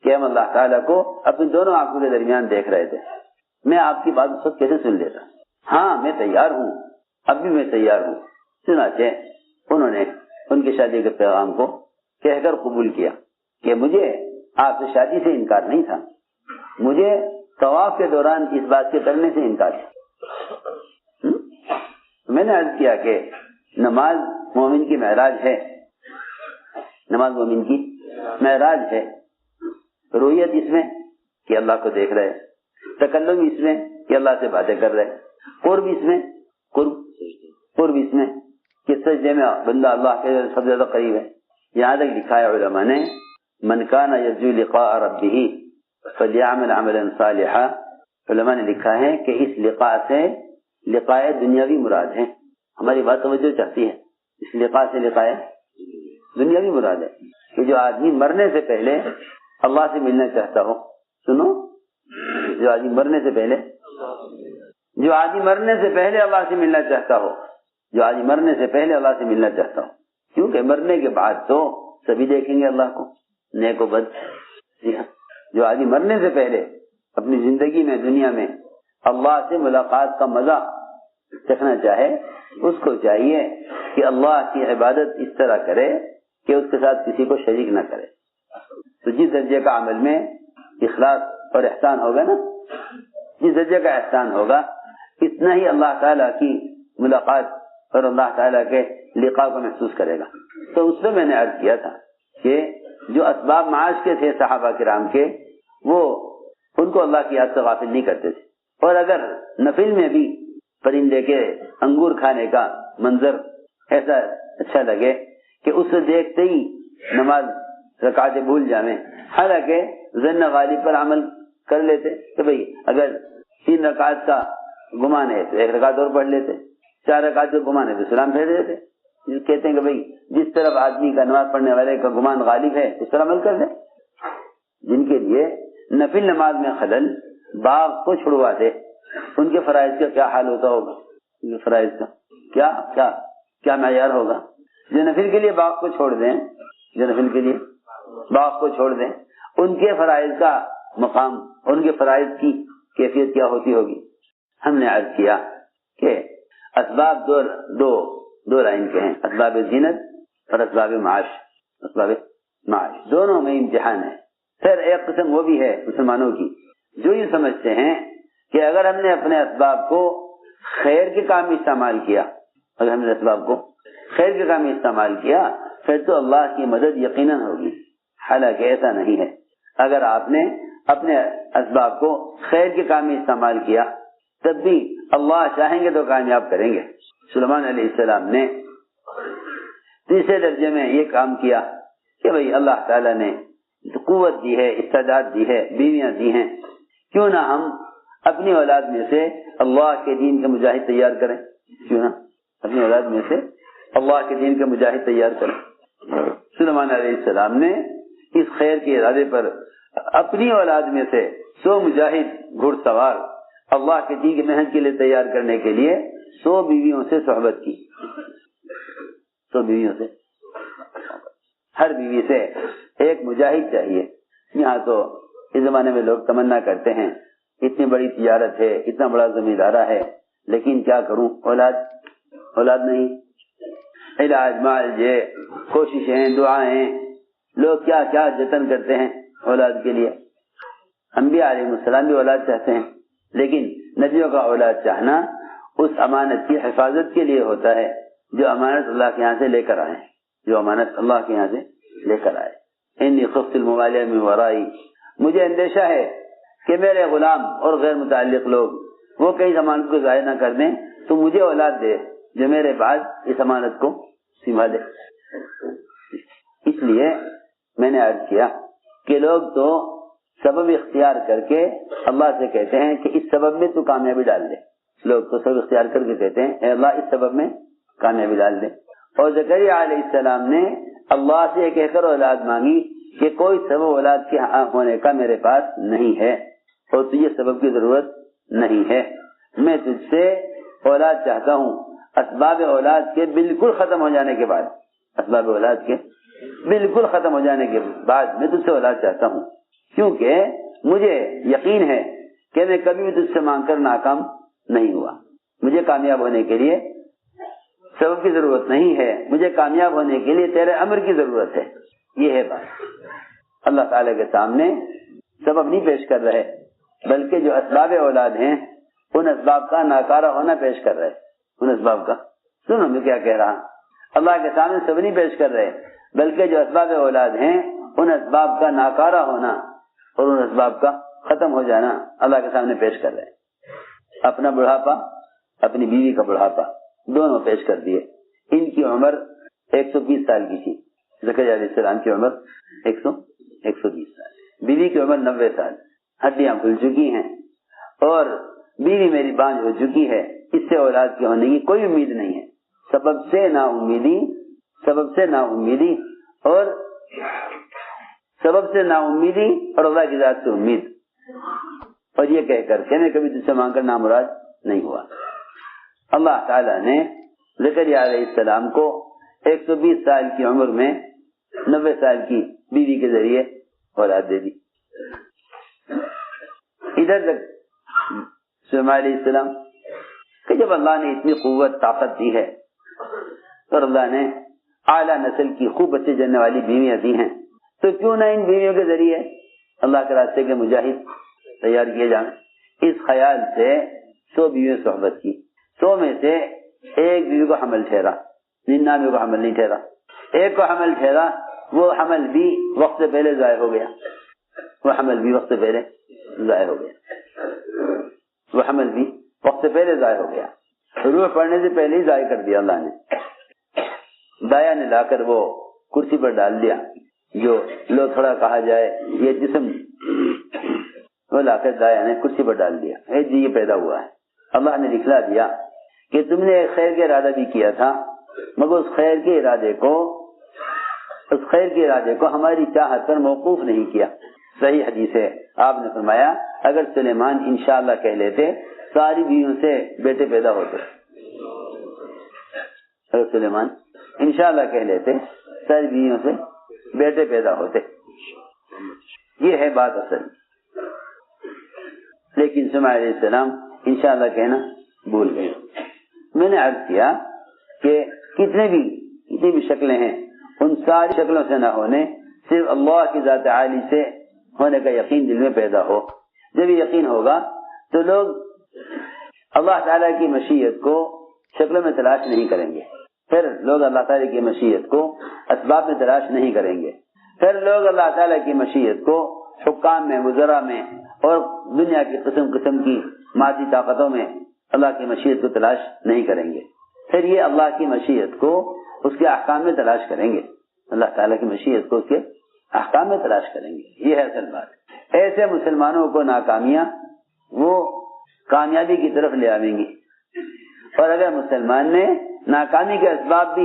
Speaker 1: کہ ہم اللہ تعالیٰ کو اپنی دونوں آنکھوں کے درمیان دیکھ رہے تھے۔ میں آپ کی بات اس وقت کیسے سن لیتا؟ ہاں میں تیار ہوں، اب بھی میں تیار ہوں۔ چنانچہ انہوں نے ان کی شادی کے پیغام کو کہہ کر قبول کیا کہ مجھے آپ سے شادی سے انکار نہیں تھا، مجھے طواف کے دوران اس بات کے کرنے سے انکار تھا۔ میں نے عرض کیا کہ نماز مومن کی معراج ہے، نماز مومن کی معراج ہے، رویت اس میں کہ اللہ کو دیکھ رہے، تکلم اس میں کہ اللہ سے باتیں کر رہے، قرب اس میں قرب اس میں کہ سجدے میں بندہ اللہ کے سب سے زیادہ قریب ہے۔ یہاں تک لکھا ہے علماء نے من کان یرجو لقاء ربہ فلیعمل عملا صالحا، علماء نے لکھا ہے کہ اس لقاء سے لقاء دنیاوی مراد ہے۔ ہماری بات توجہ چاہتی ہے، اس لقاء سے لقاء دنیاوی مراد ہے کہ جو آدمی مرنے سے پہلے اللہ سے ملنا چاہتا ہو، سنو، جو آدمی مرنے سے پہلے اللہ سے ملنا چاہتا ہو، جو آدمی مرنے سے پہلے اللہ سے ملنا چاہتا ہو، کیونکہ مرنے کے بعد تو سبھی دیکھیں گے اللہ کو، نیک و بد۔ جی ہاں، جو آدمی مرنے سے پہلے اپنی زندگی میں دنیا میں اللہ سے ملاقات کا مزہ چکھنا چاہے، اس کو چاہیے کہ اللہ کی عبادت اس طرح کرے کہ اس کے ساتھ کسی کو شریک نہ کرے۔ تو جس درجے کا عمل میں اخلاص اور احسان ہوگا نا، جس درجے کا احسان ہوگا، اتنا ہی اللہ تعالیٰ کی ملاقات اور اللہ تعالیٰ کے لقاء کو محسوس کرے گا۔ تو اس میں میں نے عرض کیا تھا کہ جو اسباب معاش کے تھے صحابہ کرام کے، وہ ان کو اللہ کی یاد سے غافل نہیں کرتے تھے، اور اگر نفل میں بھی پرندے کے انگور کھانے کا منظر ایسا اچھا لگے کہ اس سے دیکھتے ہی نماز رکعتیں بھول جائیں، حالانکہ ظن غالب پر عمل کر لیتے کہ بھئی اگر 3 رکعت کا گمان ہے تو 1 رکعت اور پڑھ لیتے، 4 رکعت کا گمان ہے تو سلام پھیر دیتے۔ کہتے ہیں کہ بھئی جس طرف آدمی کا نماز پڑھنے والے کا گمان غالب ہے اس طرح عمل کر دیں۔ جن کے لیے نفل نماز میں خلل باغ کو چھڑوا دے، ان کے فرائض کا کیا حال ہوتا ہوگا، ان کے فرائض کا کیا معیار ہوگا۔ جو نفل کے لیے باغ کو چھوڑ دیں، جو نفل کے لیے باغ کو چھوڑ دیں، ان کے فرائض کا مقام، ان کے فرائض کی کیفیت کیا ہوتی ہوگی۔ ہم نے عرض کیا کہ اسباب دو لائن کے ہیں، اسباب زینت اور اسباب معاش دونوں میں امتحان ہے۔ پھر ایک قسم وہ بھی ہے مسلمانوں کی جو یہ سمجھتے ہیں کہ اگر ہم نے اپنے اسباب کو خیر کے کام میں استعمال کیا، اگر ہم نے اسباب کو خیر کے کام میں استعمال کیا پھر تو اللہ کی مدد یقیناً ہوگی، حالانکہ ایسا نہیں ہے۔ اگر آپ نے اپنے اسباب کو خیر کے کام میں استعمال کیا تب بھی اللہ چاہیں گے تو کامیاب کریں گے۔ سلیمان علیہ السلام نے تیسرے درجے میں یہ کام کیا کہ بھئی اللہ تعالیٰ نے قوت دی ہے، استعداد دی ہے، بیویاں دی ہیں، کیوں نہ ہم اپنی اولاد میں سے اللہ کے دین کے مجاہد تیار کریں، کیوں نہ اپنی اولاد میں سے اللہ کے دین کے مجاہد تیار کریں۔ سلیمان علیہ السلام نے اس خیر کے ارادے پر اپنی اولاد میں سے 100 مجاہد گھڑ سوار اللہ کے دین کی محنت کے لیے تیار کرنے کے لیے 100 بیویوں سے صحبت کی۔ 100 بیویوں سے، ہر بیوی سے ایک مجاہد چاہیے۔ یہاں تو اس زمانے میں لوگ تمنا کرتے ہیں اتنی بڑی تجارت ہے، اتنا بڑا زمیندارہ ہے، لیکن کیا کروں، اولاد نہیں۔ علاج، معالج، کوششیں، دعائیں، لوگ کیا کیا جتن کرتے ہیں اولاد کے لیے۔ انبیاء علیہ السلام بھی اولاد چاہتے ہیں، لیکن نبیوں کا اولاد چاہنا اس امانت کی حفاظت کے لیے ہوتا ہے جو امانت اللہ کے یہاں سے لے کر آئے، جو امانت اللہ کے یہاں سے لے کر آئے۔ انی خفت الموالیہ من ورائی، مجھے اندیشہ ہے کہ میرے غلام اور غیر متعلق لوگ وہ کئی امانت کو ضائع نہ کر دیں، تو مجھے اولاد دے جو میرے بعد اس امانت کو سنبھالے۔ اس لیے میں نے عرض کیا کہ لوگ تو سبب اختیار کر کے اللہ سے کہتے ہیں کہ اس سبب میں تو کامیابی ڈال دے۔ لوگ تو سبب اختیار کر کے کہتے ہیں اے اللہ اس سبب میں کامیابی ڈال دے۔ اور زکریا علیہ السلام نے اللہ سے کہہ کر اولاد مانگی کہ کوئی سبب اولاد کے ہونے کا میرے پاس نہیں ہے اور تجھے سبب کی ضرورت نہیں ہے، میں تجھ سے اولاد چاہتا ہوں اسباب اولاد کے بالکل ختم ہو جانے کے بعد، اسباب اولاد کے بالکل ختم ہو جانے کے بعد میں تجھ سے اولاد چاہتا ہوں، کیونکہ مجھے یقین ہے کہ میں کبھی بھی تجھ سے مانگ کر ناکام نہیں ہوا۔ مجھے کامیاب ہونے کے لیے سبب کی ضرورت نہیں ہے، مجھے کامیاب ہونے کے لیے تیرے امر کی ضرورت ہے۔ یہ ہے بات۔ اللہ تعالیٰ کے سامنے سبب نہیں پیش کر رہے، بلکہ جو اسباب اولاد ہیں ان اسباب کا ناکارہ ہونا پیش کر رہے۔ ان اسباب کا سنو میں کیا کہہ رہا، اللہ کے سامنے سبب نہیں پیش کر رہے، بلکہ جو اسباب اولاد ہیں ان اسباب کا ناکارہ ہونا اور ان اسباب کا ختم ہو جانا اللہ کے سامنے پیش کر رہے۔ اپنا بڑھاپا، اپنی بیوی کا بڑھاپا دونوں پیش کر دیے۔ ان کی عمر 120 سال کی تھی، زکریا علیہ السلام کی عمر 120 سال، بیوی کی عمر 90 سال، ہڈیاں کھل چکی ہیں اور بیوی میری بانجھ ہو چکی ہے، اس سے اولاد کے ہونے کی کوئی امید نہیں ہے۔ سبب سے نا امیدی اور سبب سے نا امیدی اور اللہ کی ذات سے امید، اور یہ کہہ کر کہ میں کبھی تجھ سے مانگ کر نامراد نہیں ہوا۔ اللہ تعالیٰ نے زکریا علیہ السلام کو 120 سال کی عمر میں 90 سال کی بیوی کے ذریعے اولاد دے دی۔ ادھر تک سلیمان علیہ السلام کہ جب اللہ نے اتنی قوت طاقت دی ہے اور اللہ نے اعلیٰ نسل کی خوب بچے جننے والی بیویاں دی ہیں، تو کیوں نہ ان بیویوں کے ذریعے اللہ کے راستے کے مجاہد تیار کیے جائیں۔ اس خیال سے 100 بیویوں صحبت کی، 100 میں سے ایک بیوی کو حمل ٹھہرا، 99 کو حمل نہیں ٹھہرا، ایک کو حمل ٹھہرا، وہ حمل بھی وقت سے پہلے ضائع ہو گیا، وہ حمل بھی وقت سے پہلے ضائع ہو گیا، روح پڑنے سے پہلے ہی ضائع کر دیا اللہ نے۔ دایا نے لا کر وہ کرسی پر ڈال دیا، جو لو تھوڑا کہا جائے یہ جسم، وہ لا کر دایا نے کرسی پر ڈال دیا، اے جی یہ پیدا ہوا ہے۔ اللہ نے دکھلا دیا کہ تم نے ایک خیر کا ارادہ بھی کیا تھا، مگر اس خیر کے ارادے کو ہماری چاہت پر موقوف نہیں کیا۔ صحیح حدیث ہے، آپ نے فرمایا اگر سلیمان انشاءاللہ کہہ لیتے ساری بیویوں سے بیٹے پیدا ہوتے، اگر سلیمان انشاءاللہ کہہ لیتے ساری بیویوں سے بیٹے پیدا ہوتے۔ یہ ہے بات اصل، لیکن سلیمان علیہ السلام انشاءاللہ کہنا بھول گئے۔ میں نے عرض کیا کہ کتنی بھی شکلیں ہیں، ان ساری شکلوں سے نہ ہونے، صرف اللہ کی ذات عالی سے ہونے کا یقین دل میں پیدا ہو۔ جب یہ یقین ہوگا تو لوگ اللہ تعالیٰ کی مشیت کو شکلوں میں تلاش نہیں کریں گے، پھر لوگ اللہ تعالیٰ کی مشیت کو اسباب میں تلاش نہیں کریں گے، پھر لوگ اللہ تعالیٰ کی مشیت کو حکام میں، وزراء میں اور دنیا کی قسم قسم کی مادی طاقتوں میں اللہ کی مشیت کو تلاش نہیں کریں گے، پھر یہ اللہ کی مشیت کو اس کے احکام میں تلاش کریں گے، اللہ تعالیٰ کی مشیت کو اس کے احکام میں تلاش کریں گے۔ یہ ہے اصل بات۔ ایسے مسلمانوں کو ناکامیاں وہ کامیابی کی طرف لے آئیں گی، اور اگر مسلمان نے ناکامی کے اسباب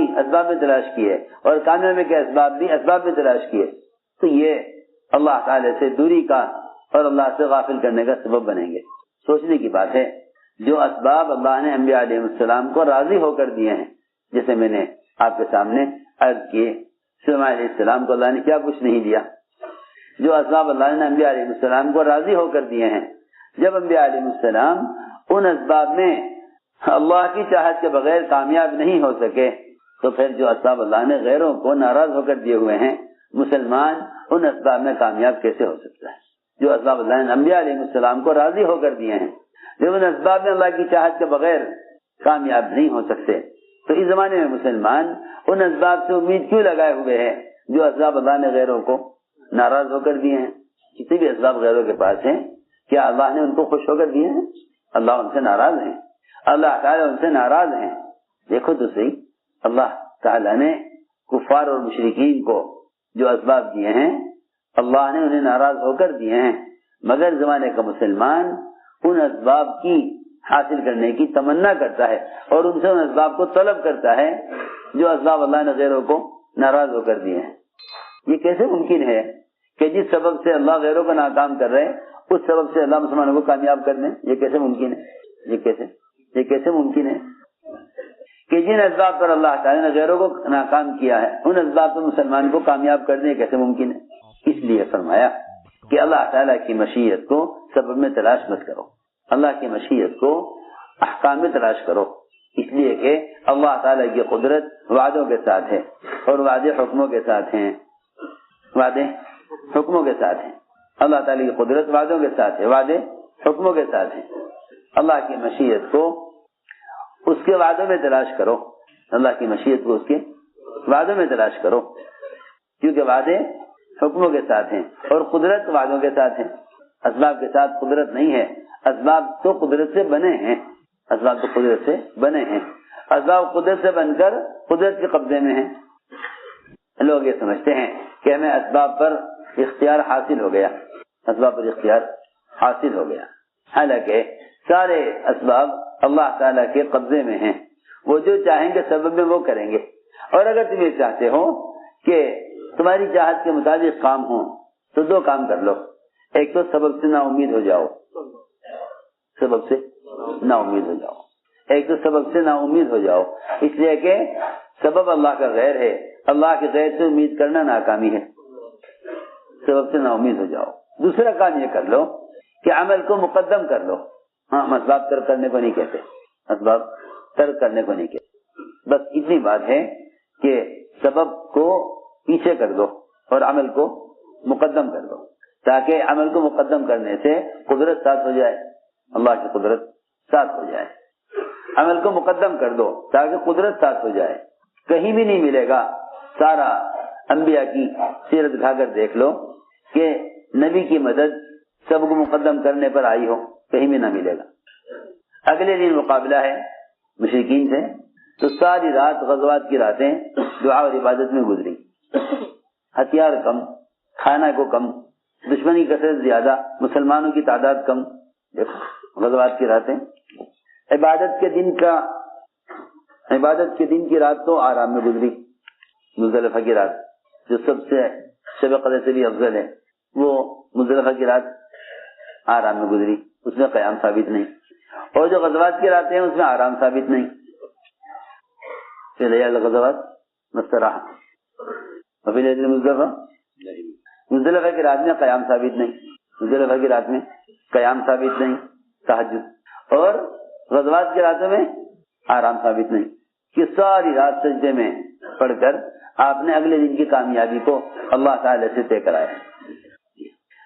Speaker 1: میں تلاش کیے اور کامیابی کے اسباب میں تلاش کیے تو یہ اللہ تعالی سے دوری کا اور اللہ سے غافل کرنے کا سبب بنیں گے۔ سوچنے کی بات ہے، جو اسباب اللہ نے انبیاء علیہ السلام کو راضی ہو کر دیے ہیں، جیسے میں نے آپ کے سامنے عرض کیے، سلیمان علیہ السلام کو اللہ نے کیا کچھ نہیں دیا۔ جو اسباب اللہ نے انبیاء علیہ السلام کو راضی ہو کر دیے ہیں، جب انبیاء علیہ السلام ان اسباب میں اللہ کی چاہت کے بغیر کامیاب نہیں ہو سکے تو پھر جو اسباب اللہ نے غیروں کو ناراض ہو کر دیے ہوئے ہیں، مسلمان ان اسباب میں کامیاب کیسے ہو سکتا ہے؟ جو اسباب اللہ نے انبیاء علیہ السلام کو راضی ہو کر دیے ہیں، جب ان اسباب میں اللہ کی چاہت کے بغیر کامیاب نہیں ہو سکتے تو اس زمانے میں مسلمان ان اسباب سے امید کیوں لگائے ہوئے ہیں جو اسباب اللہ نے غیروں کو ناراض ہو کر دیے ہیں؟ کسی بھی اسباب غیروں کے پاس ہیں، کیا اللہ نے ان کو خوش ہو کر دیے ہیں؟ اللہ ان سے ناراض ہیں، اللہ تعالیٰ ان سے ناراض ہیں۔ دیکھو تو صحیح، اللہ تعالیٰ نے کفار اور مشرکین کو جو اسباب دیے ہیں اللہ نے انہیں ناراض ہو کر دیے ہیں، مگر زمانے کا مسلمان ان اسباب کی حاصل کرنے کی تمنا کرتا ہے اور ان سے ان اسباب کو طلب کرتا ہے جو اسباب اللہ نے غیروں کو ناراض ہو کر دیے ہیں۔ یہ کیسے ممکن ہے کہ جس سبب سے اللہ غیروں کو ناکام کر رہے اس سبب سے اللہ مسلمانوں کو کامیاب کر دیں؟ یہ کیسے ممکن ہے؟ یہ کیسے ممکن ہے کہ جن اسباب پر اللہ تعالیٰ نے غیروں کو ناکام کیا ہے ان اسباب پر مسلمان کو کامیاب کر دیں؟ کیسے ممکن ہے؟ اس لیے فرمایا کہ اللہ تعالیٰ کی مشیت کو سبب میں تلاش مت کرو، اللہ کی مشیت کو احکام میں تلاش کرو، اس لیے کہ اللہ تعالیٰ کی قدرت وعدوں کے ساتھ ہے اور وعدے حکموں کے ساتھ ہیں، وعدے حکموں کے ساتھ ہیں۔ اللہ تعالیٰ کی قدرت وعدوں کے ساتھ ہے، وعدے حکموں کے ساتھ ہیں۔ اللہ کی مشیت کو اس کے وعدوں میں تلاش کرو، اللہ کی مشیت کو اس کے وعدوں میں تلاش کرو، کیونکہ وعدے حکموں کے ساتھ ہیں اور قدرت وعدوں کے ساتھ ہیں۔ اسباب کے ساتھ قدرت نہیں ہے، اسباب تو قدرت سے بنے ہیں، اسباب تو قدرت سے بنے ہیں، اسباب قدرت سے بن کر قدرت کے قبضے میں ہیں۔ لوگ یہ سمجھتے ہیں کہ ہمیں اسباب پر اختیار حاصل ہو گیا، اسباب پر اختیار حاصل ہو گیا، حالانکہ سارے اسباب اللہ تعالیٰ کے قبضے میں ہیں، وہ جو چاہیں گے سبب میں وہ کریں گے۔ اور اگر تم یہ چاہتے ہو کہ تمہاری چاہت کے مطابق کام ہو تو دو کام کر لو، ایک تو سبب سے نا امید ہو جاؤ، سبب سے نا امید ہو جاؤ، ایک تو سبب سے نا امید ہو جاؤ، اس لیے کہ سبب اللہ کا غیر ہے، اللہ کے غیر سے امید کرنا ناکامی ہے، سبب سے نا امید ہو جاؤ۔ دوسرا کام یہ کر لو کہ عمل کو مقدم کر لو، ہاں اسباب ترک کرنے کو نہیں کہتے، اسباب ترک کرنے کو نہیں کہتے، بس اتنی بات ہے کہ سبب کو پیچھے کر دو اور عمل کو مقدم کر دو، تاکہ عمل کو مقدم کرنے سے قدرت ساتھ ہو جائے، اللہ کی قدرت ساتھ ہو جائے۔ عمل کو مقدم کر دو تاکہ قدرت ساتھ ہو جائے۔ کہیں بھی نہیں ملے گا، سارا انبیاء کی سیرت اٹھا کر دیکھ لو کہ نبی کی مدد سب کو مقدم کرنے پر آئی ہو، کہیں بھی نہ ملے گا۔ اگلے دن مقابلہ ہے مشرکین سے، تو ساری رات غزوات کی راتیں دعا اور عبادت میں گزری، ہتھیار کم، کھانا کو کم، دشمنی کی کثرت زیادہ، مسلمانوں کی تعداد کم۔ دیکھو غزوات کی راتیں، عبادت کے دن کی رات تو آرام میں گزری، مزدلفہ کی رات جو سب سے شب قدر سے بھی افضل ہے، وہ مزدلفہ کی رات آرام میں گزری، اس میں قیام ثابت نہیں، اور جو غزوات کی راتیں ہیں اس میں آرام ثابت نہیں۔ غزوات مستراحہ مزدلفہ کی رات میں قیام ثابت نہیں، مزدلفہ کی رات میں قیام ثابت نہیں، تہجد، اور غزوات کی راتوں میں آرام ثابت نہیں، کہ ساری رات سجدے میں پڑھ کر آپ نے اگلے دن کی کامیابی کو اللہ تعالی سے طے کرایا۔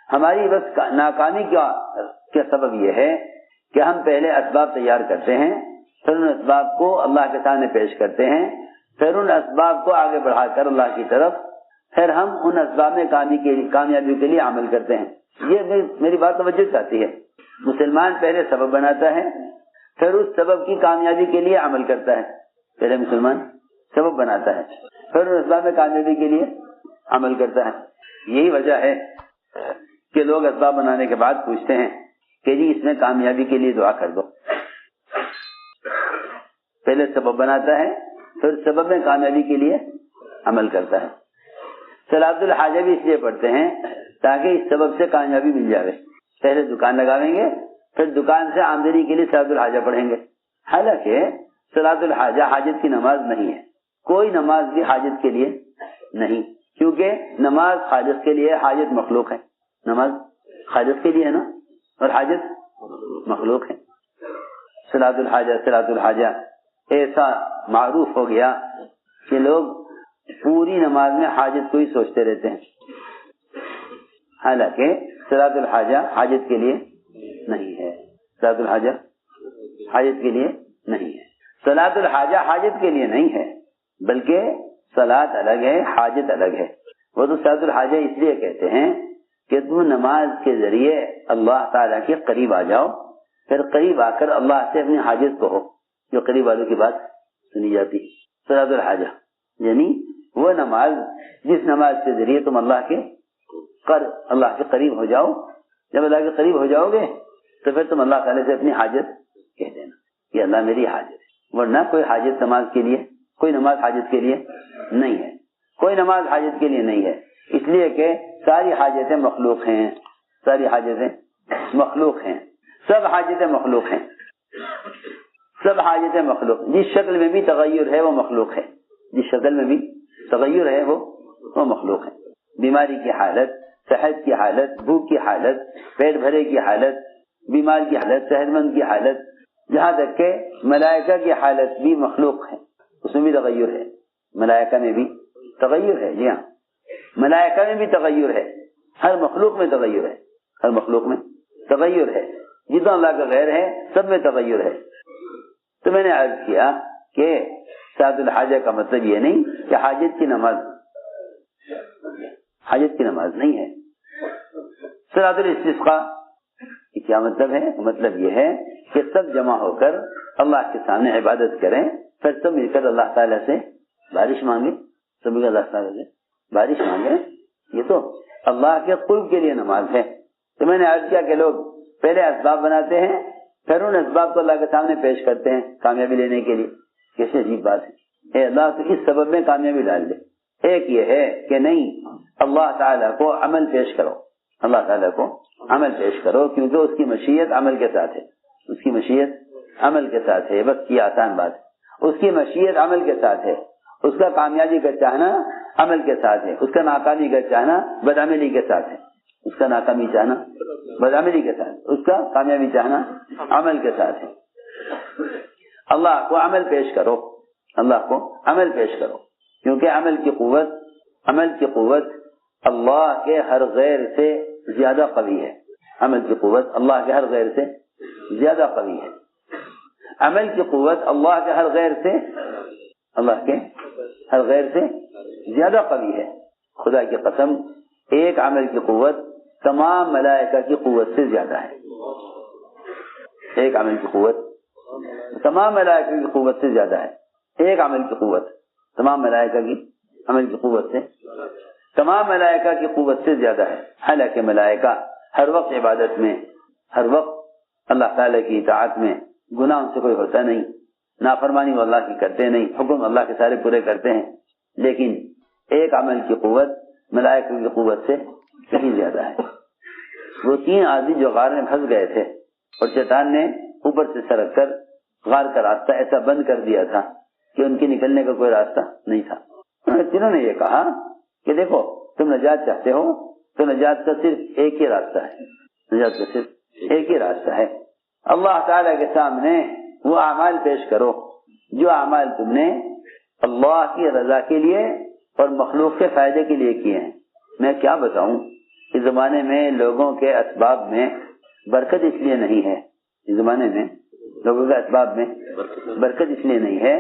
Speaker 1: ہماری بس ناکامی کا سبب یہ ہے کہ ہم پہلے اسباب تیار کرتے ہیں، پھر ان اسباب کو اللہ کے سامنے پیش کرتے ہیں، پھر ان اسباب کو آگے بڑھا کر اللہ کی طرف، پھر ہم ان اسباب میں کامیابی کے لیے عمل کرتے ہیں۔ یہ میری بات توجہ چاہتی ہے، مسلمان پہلے سبب بناتا ہے، پھر اس سبب کی کامیابی کے لیے عمل کرتا ہے۔ پہلے مسلمان سبب بناتا ہے، پھر اس اسباب میں کامیابی کے لیے عمل کرتا ہے۔ یہی وجہ ہے کہ لوگ اسباب بنانے کے بعد پوچھتے ہیں کہ جی اس میں کامیابی کے لیے دعا کر دو۔ پہلے سبب بناتا ہے پھر سبب میں کامیابی کے لیے عمل کرتا ہے. صلاۃ الحاجہ بھی اس لیے پڑھتے ہیں تاکہ اس سبب سے کامیابی مل جائے. پہلے دکان لگاویں گے پھر دکان سے آمدنی کے لیے صلاۃ الحاجہ پڑھیں گے. حالانکہ صلاۃ الحاجہ حاجت کی نماز نہیں ہے. کوئی نماز بھی حاجت کے لیے نہیں، کیونکہ نماز حاجت کے لیے، حاجت مخلوق ہے. نماز حاجت کے لیے ہے نا، اور حاجت مخلوق ہے. صلاۃ الحاجہ ایسا معروف ہو گیا کہ لوگ پوری نماز میں حاجت کو ہی سوچتے رہتے ہیں. حالانکہ صلاۃ الحاجہ حاجت کے لیے نہیں ہے. صلاۃ الحاجہ حاجت کے لیے نہیں ہے. صلاۃ الحاجہ حاجت کے لیے نہیں ہے، بلکہ صلاۃ الگ ہے، حاجت الگ ہے. وہ تو صلاۃ الحاجہ اس لیے کہتے ہیں کہ تم نماز کے ذریعے اللہ تعالیٰ کے قریب آ جاؤ، پھر قریب آ کر اللہ سے اپنی حاجت کہو، جو قریب والوں کی بات سنی جاتی. صلاۃ الحاجہ یعنی وہ نماز جس نماز کے ذریعے تم اللہ کے قریب ہو جاؤ. جب اللہ کے قریب ہو جاؤ گے تو پھر تم اللہ تعالیٰ سے اپنی حاجت کہہ دینا کہ اللہ میری حاجت ہے. ورنہ کوئی حاجت نماز کے لیے، کوئی نماز حاجت کے لیے نہیں ہے. کوئی نماز حاجت کے لیے نہیں ہے، اس لیے کہ ساری حاجتیں مخلوق ہیں. ساری حاجتیں مخلوق ہیں، سب حاجتیں مخلوق ہیں. سب حاجتیں مخلوق، جس شکل میں بھی تغیر ہے وہ مخلوق ہے. جس شکل میں بھی تغیر ہے وہ مخلوق ہے. بیماری کی حالت، صحت کی حالت، بھوک کی حالت، پیٹ بھرے کی حالت، بیمار کی حالت، صحت مند کی حالت، جہاں تک کہ ملائکہ کی حالت بھی مخلوق ہے، اس میں بھی تغیر ہے. ملائکہ میں بھی تغیر ہے. جی ہاں، ملائکہ میں بھی تغیر ہے. ہر مخلوق میں تغیر ہے. ہر مخلوق میں تغیر ہے. جتنا اللہ کا غیر ہے سب میں تغیر ہے. تو میں نے عرض کیا کہ صلاۃ الحاجہ کا مطلب یہ نہیں کہ حاجت کی نماز نہیں ہے. صلاۃ الاستسقاء کیا مطلب ہے؟ مطلب یہ ہے کہ سب جمع ہو کر اللہ کے سامنے عبادت کریں، پھر سب مل کر اللہ تعالیٰ سے بارش مانگے. سب مل کر اللہ تعالیٰ سے بارش مانگے. یہ تو اللہ کے قرب کے لیے نماز ہے. تو میں نے عرض کیا کہ لوگ پہلے اسباب بناتے ہیں پھر ان اسباب کو اللہ کے سامنے پیش کرتے ہیں کامیابی لینے کے لیے. کیسے عجیب بات ہے. اے اللہ تو اس سبب میں کامیابی ڈال دے. ایک یہ ہے کہ نہیں، اللہ تعالیٰ کو عمل پیش کرو. اللہ تعالیٰ کو عمل پیش کرو، کیونکہ اس کی مشیت عمل کے ساتھ ہے. اس کی مشیت عمل کے ساتھ ہے. بس یہ آسان بات ہے. اس کی مشیت عمل کے ساتھ ہے. اس کا کامیابی کا چاہنا عمل کے ساتھ ہے. اس کا ناکامی کا چاہنا بدعملی کے ساتھ ہے. اس کا ناکامی چاہنا بدعملی کے ساتھ، اس کا کامیابی چاہنا عمل کے ساتھ ہے. اللہ کو عمل پیش کرو. اللہ کو عمل پیش کرو، کیونکہ عمل کی قوت اللہ کے ہر غیر سے زیادہ قوی ہے. عمل کی قوت اللہ کے ہر غیر سے زیادہ قوی ہے. عمل کی قوت اللہ کے ہر غیر سے زیادہ قوی ہے. خدا کی قسم، ایک عمل کی قوت تمام ملائکہ کی قوت سے زیادہ ہے. ایک عمل کی قوت تمام ملائکہ کی قوت سے زیادہ ہے. ایک عمل کی قوت تمام ملائکہ کی عمل کی قوت سے تمام ملائکہ کی قوت سے زیادہ ہے. حالانکہ ملائکہ ہر وقت عبادت میں، ہر وقت اللہ تعالیٰ کی اطاعت میں، گناہ سے کوئی ہوتا نہیں، نافرمانی اللہ کی کرتے نہیں، حکم اللہ کے سارے پورے کرتے ہیں. لیکن ایک عمل کی قوت ملائکہ کی قوت سے کہیں زیادہ ہے. وہ 3 آدمی جو غار میں پھنس گئے تھے اور شیطان نے اوپر سے سرک کر غار کا راستہ ایسا بند کر دیا تھا کہ ان کے نکلنے کا کوئی راستہ نہیں تھا. تینوں نے یہ کہا کہ دیکھو، تم نجات چاہتے ہو تو نجات کا صرف ایک ہی راستہ ہے. نجات کا صرف ایک ہی راستہ ہے. اللہ تعالیٰ کے سامنے وہ اعمال پیش کرو جو اعمال تم نے اللہ کی رضا کے لیے اور مخلوق کے فائدے کے لیے کیے ہیں. میں کیا بتاؤں، اس زمانے میں لوگوں کے اسباب میں برکت اس لیے نہیں ہے. اس زمانے میں لوگوں کے اسباب میں برکت اس لیے نہیں ہے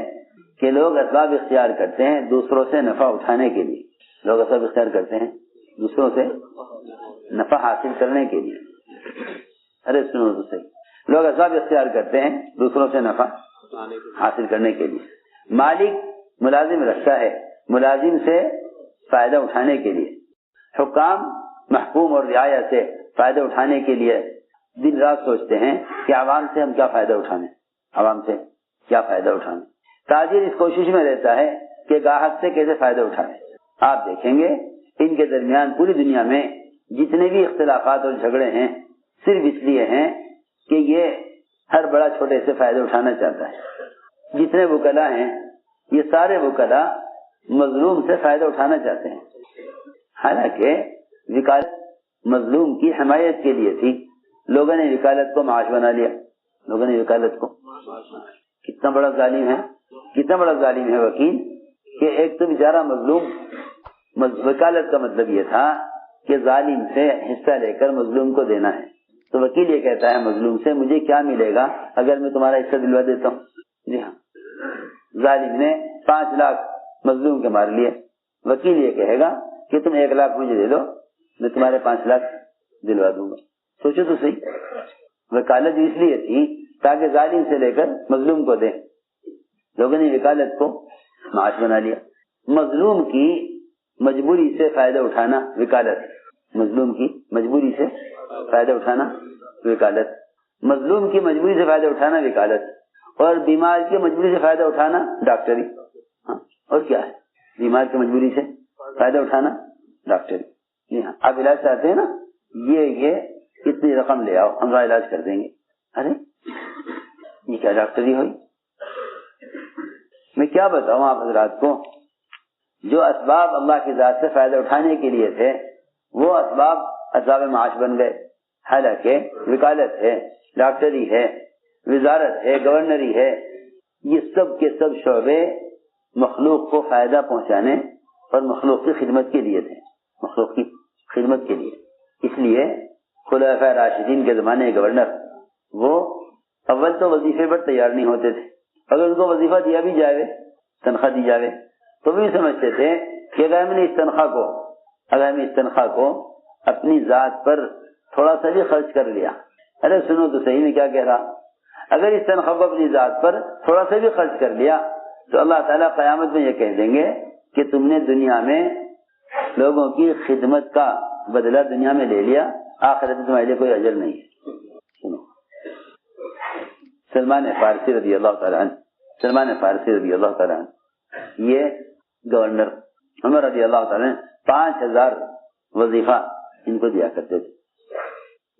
Speaker 1: کہ لوگ اسباب اختیار کرتے ہیں دوسروں سے نفع اٹھانے کے لیے. لوگ اسباب اختیار کرتے ہیں دوسروں سے نفع حاصل کرنے کے لیے. ارے سنو تو صحیح، لوگ اسباب اختیار کرتے ہیں دوسروں سے نفع حاصل کرنے کے لیے. مالک ملازم رکھتا ہے ملازم سے فائدہ اٹھانے کے لیے. حکام محکوم اور رعایا سے فائدہ اٹھانے کے لیے دن رات سوچتے ہیں کہ عوام سے ہم کیا فائدہ اٹھانے، عوام سے کیا فائدہ اٹھانے. تاجر اس کوشش میں رہتا ہے کہ گاہک سے کیسے فائدہ اٹھائے. آپ دیکھیں گے ان کے درمیان پوری دنیا میں جتنے بھی اختلافات اور جھگڑے ہیں صرف اس لیے ہیں کہ یہ ہر بڑا چھوٹے سے فائدہ اٹھانا چاہتا ہے. جتنے وکلا ہیں یہ سارے وکلا مظلوم سے فائدہ اٹھانا چاہتے ہیں. حالانکہ وکالت مظلوم کی حمایت کے لیے تھی. لوگوں نے وکالت کو معاش بنا لیا. لوگوں نے وکالت کو کتنا بڑا ظالم ہے, کتنا بڑا ظالم ہے وکیل کہ ایک تو بیچارہ مظلوم. وکالت کا مطلب یہ تھا کہ ظالم سے حصہ لے کر مظلوم کو دینا ہے. تو وکیل یہ کہتا ہے مظلوم سے مجھے کیا ملے گا اگر میں تمہارا حصہ دلوا دیتا ہوں. جی ہاں, ظالم نے 5 لاکھ مظلوم کے مار لیے. وکیل یہ کہے گا کہ تم 1 لاکھ مجھے دے دو میں تمہارے 5 لاکھ دلوا دوں گا. سوچو تو صحیح, وکالت اس لیے تھی تاکہ ظالم سے لے کر مظلوم کو دیں. لوگوں نے وکالت کو معاش بنا لیا. مظلوم کی مجبوری سے فائدہ اٹھانا وکالت. مظلوم کی مجبوری سے فائدہ اٹھانا وکالت. مظلوم کی مجبوری سے فائدہ اٹھانا وکالت. اور بیمار کی مجبوری سے فائدہ اٹھانا ڈاکٹری. ہاں, اور کیا ہے بیمار کی مجبوری سے فائدہ اٹھانا ڈاکٹری. جی ہاں, آپ علاج چاہتے ہیں نا, یہ اتنی رقم لے آؤ ہم علاج کر دیں گے. ارے یہ کیا ڈاکٹری ہوئی. میں کیا بتاؤں آپ حضرات کو, جو اسباب اللہ کی ذات سے فائدہ اٹھانے کے لیے تھے وہ اسباب اسباب معاش بن گئے. حالانکہ وکالت ہے, ڈاکٹری ہے, وزارت ہے, گورنری ہے, یہ سب کے سب شعبے مخلوق کو فائدہ پہنچانے اور مخلوق کی خدمت کے لیے تھے. مخلوق کی خدمت کے لیے. اس لیے خلفائے راشدین کے زمانے گورنر وہ اول تو وظیفے پر تیار نہیں ہوتے تھے. اگر ان کو وظیفہ دیا بھی جائے, تنخواہ دی جائے, تو بھی سمجھتے تھے کہ اگر ہم نے اس تنخواہ کو اپنی ذات پر تھوڑا سا بھی خرچ کر لیا, ارے سنو تو صحیح میں کیا کہہ رہا, اگر اس تنخواہ کو اپنی ذات پر تھوڑا سا بھی خرچ کر لیا تو اللہ تعالیٰ قیامت میں یہ کہہ دیں گے کہ تم نے دنیا میں لوگوں کی خدمت کا بدلہ دنیا میں لے لیا, آخرت میں تمہارے لیے کوئی اجر نہیں ہے. سنو, سلمان فارسی رضی اللہ تعالیٰ عنہ یہ گورنر عمر رضی اللہ تعالیٰ عنہ 5000 وظیفہ ان کو دیا کرتے تھے.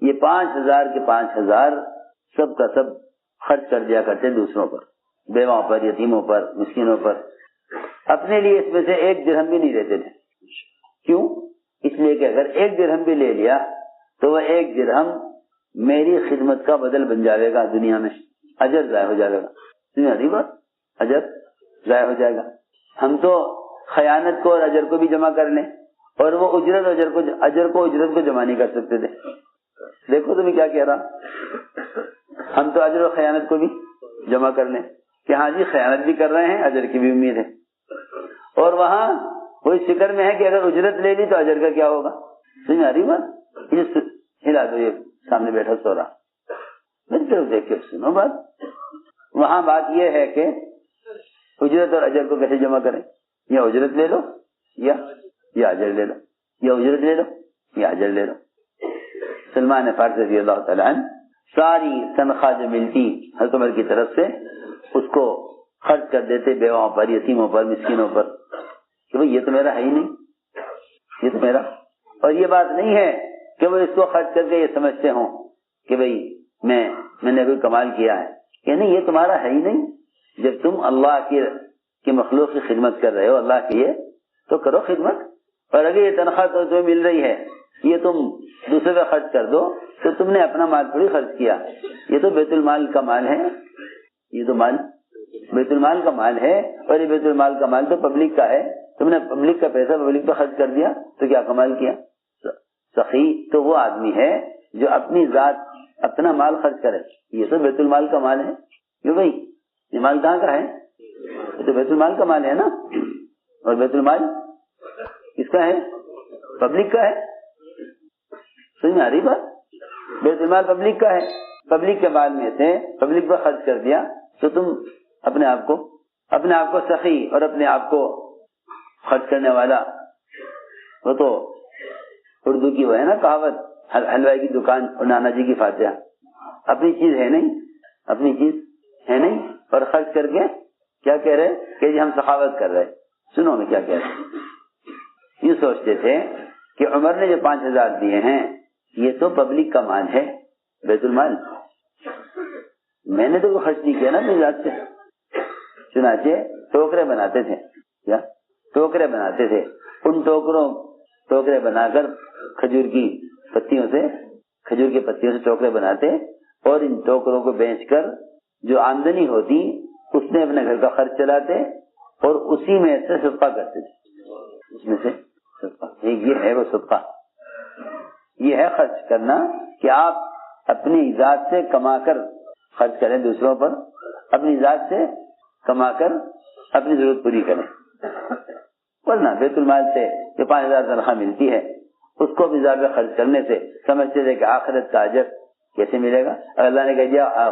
Speaker 1: یہ 5000 کے 5000 سب کا سب خرچ کر دیا کرتے دوسروں پر, بیواؤں پر, یتیموں پر, مسکینوں پر. اپنے لیے اس میں سے 1 درہم بھی نہیں لیتے تھے. کیوں؟ اس لیے کہ اگر 1 درہم بھی لے لیا تو وہ 1 درہم میری خدمت کا بدل بن جائے گا دنیا میں, اجر ضائع ہو جائے گا. اجر ضائع ہو جائے گا. ہم تو خیانت کو اور اجر کو بھی جمع کر لیں اور وہ اجرت اجر کو اجرت کو جمع نہیں کر سکتے تھے. دیکھو تمہیں کیا کہہ رہا, ہم تو اجر و خیانت کو بھی جمع کر لیں کہ ہاں جی خیانت بھی کر رہے ہیں, اجر کی بھی امید ہے. اور وہاں وہ اس فکر میں ہے کہ اگر اجرت لے لی تو اجر کا کیا ہوگا. سمجھ آ رہی بات؟ ہلا دو, یہ سامنے بیٹھا سو رہا, میری طرف دیکھ کے سنو بات. وہاں بات یہ ہے کہ اجرت اور اجر کو کیسے جمع کریں, یا اجرت لے لو یا اجر لے لو, یا اجرت لے لو یا اجر لے لو. سلمان فارسی رضی اللہ تعالیٰ عنہ ساری تنخواہ جو ملتی حضرت عمر کی طرف سے اس کو خرچ کر دیتے بیواؤں پر, یتیموں پر, مسکینوں پر, کہ بھئی یہ تو میرا ہے ہی نہیں, یہ تو میرا. اور یہ بات نہیں ہے کہ وہ اس کو خرچ کر کے یہ سمجھتے ہوں کہ بھئی میں نے کوئی کمال کیا ہے, کہ نہیں, یہ تمہارا ہے ہی نہیں. جب تم اللہ کی مخلوق کی خدمت کر رہے ہو اللہ کی ہے تو کرو خدمت. اور اگر یہ تنخواہ تو تمہیں مل رہی ہے یہ تم دوسرے پہ خرچ کر دو تو تم نے اپنا مال تھوڑی خرچ کیا, یہ تو بیت المال کا مال ہے. یہ تو مال بیت المال کا مال ہے, اور یہ بیت المال کا مال تو پبلک کا ہے. تم نے پبلک کا پیسہ پبلک پہ خرچ کر دیا تو کیا کمال کیا. سخی تو وہ آدمی ہے جو اپنی ذات اپنا مال خرچ کرے. یہ تو بیت المال کا مال ہے. کیوں بھائی, یہ مال کہاں کا ہے؟ یہ تو بیت المال کا مال ہے نا. اور بیت المال کس کا ہے؟ پبلک کا ہے. سمجھ میں آ رہی بات؟ بیت المال پبلک کا ہے. پبلک کے مال میں سے پبلک پر خرچ کر دیا تو تم اپنے آپ کو سخی اور اپنے آپ کو خرچ کرنے والا. وہ تو اردو کی وہ ہے نا کہاوت, حلوائی کی دکان اور نانا جی کی فاتحہ. اپنی چیز ہے نہیں اور خرچ کر کے کیا کہہ رہے کہ جی ہم سخاوت کر رہے. سنو میں کیا کہہ رہے. یہ سوچتے تھے کہ عمر نے جو 5,000 دیے ہیں یہ تو پبلک کا مال ہے, بیت المال, میں نے تو خرچ نہیں کیا نا اپنی ذات سے. چنانچہ ٹوکرے بناتے تھے, کیا ٹوکرے بناتے تھے, ان ٹوکرے بنا کر کھجور کی پتیوں سے ٹوکرے بناتے اور ان ٹوکروں کو بیچ کر جو آمدنی ہوتی اس میں اپنے گھر کا خرچ چلاتے اور اسی میں سے صدقہ کرتے تھے. اس میں سے صدقہ, یہ ہے وہ صدقہ, یہ ہے خرچ کرنا کہ آپ اپنی ذات سے کما کر خرچ کریں دوسروں پر, اپنی ذات سے کما کر اپنی ضرورت پوری کریں. ورنہ بیت المال سے جو 5,000 تنخواہ ملتی ہے اس کو بھی ذات خرچ کرنے سے سمجھتے تھے کہ آخرت کا اجر کیسے ملے گا. اللہ نے کہہ دیا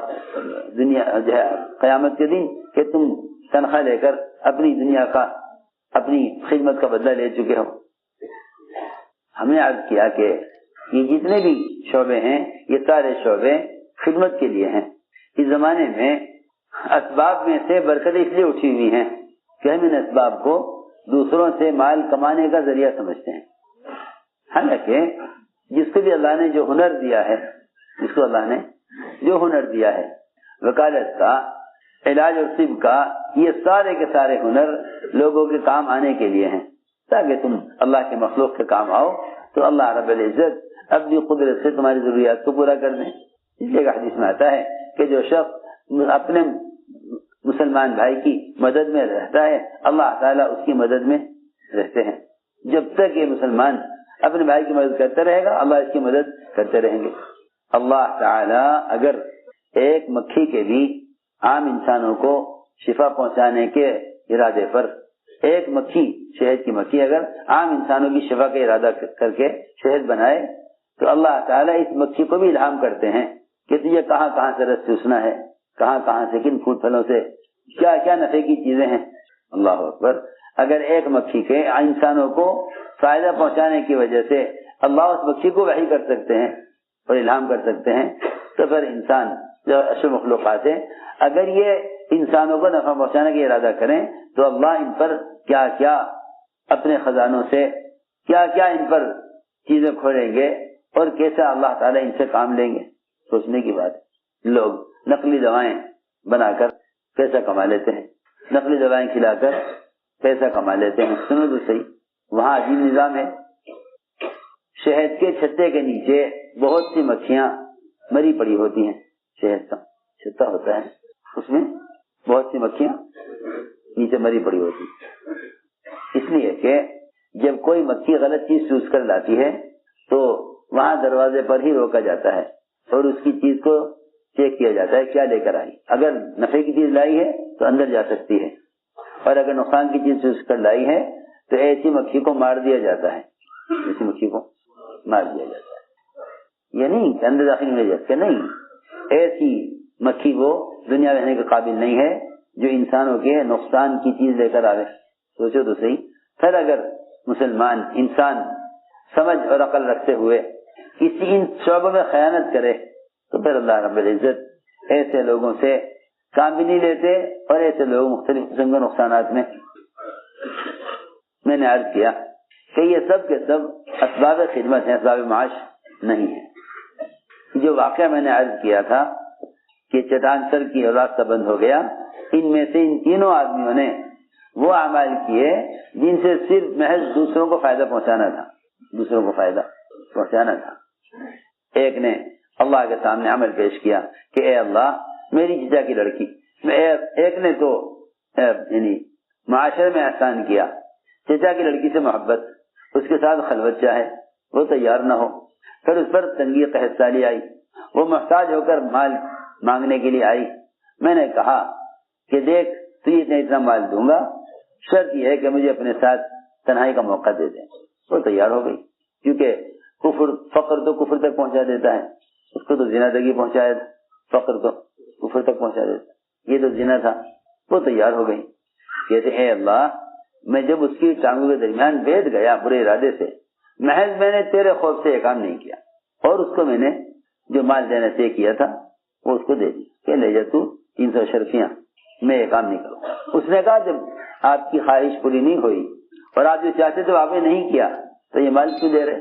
Speaker 1: دنیا جو ہے قیامت کے دن کہ تم تنخواہ لے کر اپنی دنیا کا اپنی خدمت کا بدلہ لے چکے ہو. ہم نے عرض کیا کہ یہ جتنے بھی شعبے ہیں یہ سارے شعبے خدمت کے لیے ہیں. اس زمانے میں اسباب میں سے برکتیں اس لیے اٹھی ہوئی ہیں کہ ہم ان اسباب کو دوسروں سے مال کمانے کا ذریعہ سمجھتے ہیں. حالانکہ جس کو بھی اللہ نے جو ہنر دیا ہے, جس کو اللہ نے جو ہنر دیا ہے, وکالت کا, علاج اور طب کا, یہ سارے کے سارے ہنر لوگوں کے کام آنے کے لیے ہیں تاکہ تم اللہ کے مخلوق کے کام آؤ تو اللہ رب العزت اپنی قدرت سے تمہاری ضروریات کو پورا کر دیں. اس لیے حدیث میں آتا ہے کہ جو شخص اپنے مسلمان بھائی کی مدد میں رہتا ہے اللہ تعالیٰ اس کی مدد میں رہتے ہیں. جب تک یہ مسلمان اپنے بھائی کی مدد کرتا رہے گا اللہ اس کی مدد کرتے رہیں گے. اللہ تعالیٰ اگر ایک مکھی کے بھی عام انسانوں کو شفا پہنچانے کے ارادے پر, ایک مکھی, شہد کی مکھی اگر عام انسانوں کی شفا کا ارادہ کر کے شہد بنائے تو اللہ تعالیٰ اس مکھی کو بھی الہام کرتے ہیں کہ تجھے کہاں کہاں سے رس چوسنا ہے, کہاں کہاں سے کن پھول پھلوں سے کیا کیا نفع کی چیزیں ہیں. اللہ اکبر. اگر ایک مکھی کے انسانوں کو فائدہ پہنچانے کی وجہ سے اللہ اس مکھی کو وحی کر سکتے ہیں اور الہام کر سکتے ہیں تو پھر انسان جو اشرف مخلوقات ہیں اگر یہ انسانوں کو نفع پہنچانے کا ارادہ کریں تو اللہ ان پر کیا کیا اپنے خزانوں سے کیا کیا ان پر چیزیں کھولیں گے اور کیسا اللہ تعالیٰ ان سے کام لیں گے. سوچنے کی بات. لوگ نقلی دوائیں بنا کر پیسہ کما لیتے ہیں, نقلی دوائیں کھلا کر پیسہ کما لیتے ہیں. سنو تو صحیح, وہاں عجیب نظام ہے. شہد کے چھتے کے نیچے بہت سی مکھیاں مری پڑی ہوتی ہیں. شہد کا چھتا ہوتا ہے, اس میں بہت سی مکھیاں نیچے مری پڑی ہوتی ہیں. اس لیے کہ جب کوئی مکھی غلط چیز چوز کر لاتی ہے تو وہاں دروازے پر ہی روکا جاتا ہے اور اس کی چیز کو چیک کیا جاتا ہے کیا لے کر آئی. اگر نفع کی چیز لائی ہے تو اندر جا سکتی ہے, اور اگر نقصان کی چیز چوز کر لائی ہے تو ایسی مکھی کو مار دیا جاتا ہے. ایسی مکھی کو مار دیا جاتا ہے. یہ نہیں کہ اندر داخل میں جاتے نہیں, ایسی مکھی وہ دنیا رہنے کے قابل نہیں ہے جو انسانوں کے نقصان کی چیز لے کر آئے. سوچو تو صحیح. پھر اگر مسلمان انسان سمجھ اور عقل رکھتے ہوئے کسی ان شعبوں میں خیانت کرے تو پھر اللہ رب العزت ایسے لوگوں سے کام بھی نہیں لیتے اور ایسے لوگ مختلف قسم کے نقصانات میں نے عرض کیا کہ یہ سب کے سب اسباب خدمت ہیں, اسباب معاش نہیں ہے. جو واقعہ میں نے عرض کیا تھا کہ چٹان سر کی اور راستہ بند ہو گیا, ان میں سے ان تینوں آدمیوں نے وہ اعمال کیے جن سے صرف محض دوسروں کو فائدہ پہنچانا تھا, دوسروں کو فائدہ پہنچانا تھا. ایک نے اللہ کے سامنے عمل پیش کیا کہ اے اللہ میری چچا کی لڑکی, ایک نے تو یعنی معاشرے میں احسان کیا, چچا کی لڑکی سے محبت, اس کے ساتھ خلوت چاہے, وہ تیار نہ ہو, پھر اس پر تنگی قحط سالی آئی, وہ محتاج ہو کر مال مانگنے کے لیے آئی. میں نے کہا کہ دیکھ تجھے اتنا مال دوں گا, شرط یہ ہے کہ مجھے اپنے ساتھ تنہائی کا موقع دے دیں. وہ تیار ہو گئی, کیونکہ فقر تو کفر تک پہنچا دیتا ہے, اس کو تو زنا تک ہی پہنچایا, فقر تو کفر تک پہنچا دیتا, یہ تو زنا تھا. وہ تیار ہو گئی, کہتے اے اللہ میں جب اس کی ٹانگوں کے درمیان بیٹھ گیا برے ارادے سے, محض میں نے تیرے خوف سے یہ کام نہیں کیا, اور اس کو میں نے جو مال دینے سے کیا تھا وہ اس کو دے دی کہ لے جا تو 300 شرفیاں, میں یہ کام نہیں کروں. اس نے کہا جب آپ کی خواہش پوری نہیں ہوئی اور آپ جو چاہتے تھے آپ نے نہیں کیا تو یہ مال کیوں دے رہے؟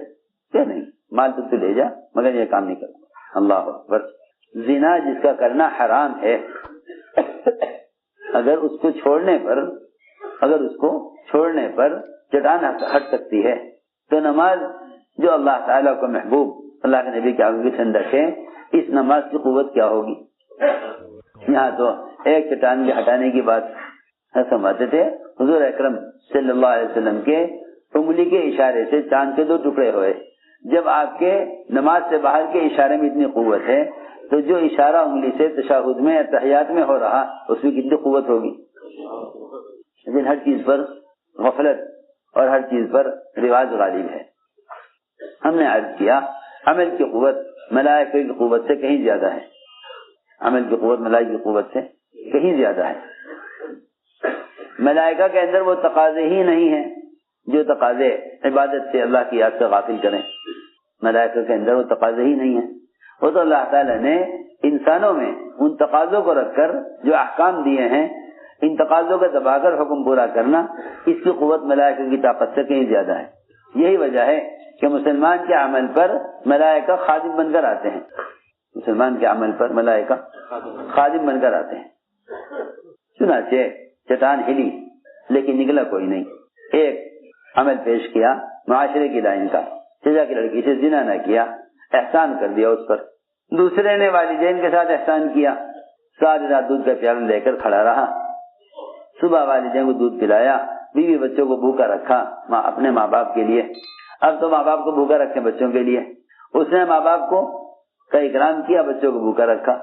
Speaker 1: کہ نہیں مال تو لے جا مگر یہ کام نہیں کروں. اللہ اکبر. زنا جس کا کرنا حرام ہے اگر اس کو چھوڑنے پر چٹان ہٹ سکتی ہے تو نماز جو اللہ تعالیٰ کو محبوب اللہ کے نبی کے آگے ٹھنڈک ہے اس نماز کی قوت کیا ہوگی. یہاں تو ایک چٹان کے ہٹانے کی بات سمجھتے تھے. حضور اکرم صلی اللہ علیہ وسلم کے انگلی کے اشارے سے چاند کے 2 ٹکڑے ہوئے. جب آپ کے نماز سے باہر کے اشارے میں اتنی قوت ہے تو جو اشارہ انگلی سے تشہد میں تحیات میں ہو رہا اس میں کتنی قوت ہوگی. لیکن ہر چیز پر غفلت اور ہر چیز پر رواج غالب ہے. ہم نے عرض کیا عمل کی قوت ملائکہ کی قوت سے کہیں زیادہ ہے. عمل کی قوت ملائکہ کی قوت سے کہیں زیادہ ہے. ملائکہ کے اندر وہ تقاضے ہی نہیں ہیں جو تقاضے عبادت سے اللہ کی یاد سے غافل کریں. ملائکہ کے اندر وہ تقاضے ہی نہیں ہیں. وہ تو اللہ تعالیٰ نے انسانوں میں ان تقاضوں کو رکھ کر جو احکام دیے ہیں ان تقاضوں کو دبا کر حکم پورا کرنا اس کی قوت ملائکہ کی طاقت سے کہیں زیادہ ہے. یہی وجہ ہے کہ مسلمان کے عمل پر ملائکہ خادم بن کر آتے ہیں. مسلمان کے عمل پر ملائکہ خادم بن کر آتے ہیں. چنانچہ چٹان ہلی لیکن نکلا کوئی نہیں. ایک عمل پیش کیا معاشرے کی لائن کا, چچا کی لڑکی سے زنا نہ کیا, احسان کر دیا اس پر. دوسرے نے والدین کے ساتھ احسان کیا, ساری رات دودھ کا پیالہ لے کر کھڑا رہا, صبح والدین کو دودھ پلایا, بیوی بچوں کو بھوکا رکھا اپنے ماں باپ کے لیے. اب تو ماں باپ کو بھوکا رکھے بچوں کے لیے. اس نے ماں باپ کو کا اکرام کیا, بچوں کو بھوکا رکھا.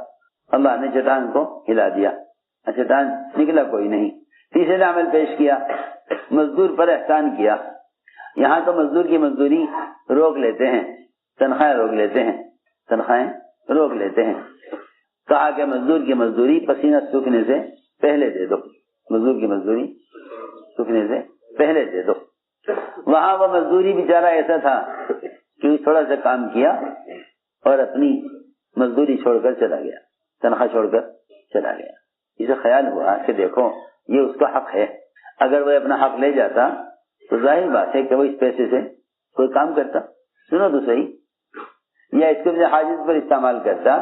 Speaker 1: اللہ نے چٹان کو ہلا دیا, چٹان نکلا کوئی نہیں. تیسرے نے عمل پیش کیا, مزدور پر احسان کیا. یہاں تو مزدور کی مزدوری روک لیتے ہیں, تنخواہیں روک لیتے ہیں. کہا کہ مزدور کی مزدوری پسینہ سوکھنے سے پہلے دے دو, مزدور کی مزدوری سوکھنے سے پہلے دے دو. وہاں وہ مزدوری بیچارہ ایسا تھا کہ تھوڑا سا کام کیا اور اپنی مزدوری چھوڑ کر چلا گیا, تنخواہ چھوڑ کر چلا گیا. اسے خیال ہوا کہ دیکھو یہ اس کا حق ہے, اگر وہ اپنا حق لے جاتا تو ظاہر بات ہے کہ وہ اس پیسے سے کوئی کام کرتا, سنو تو صحیح, یا اس کو اپنے حاجت پر استعمال کرتا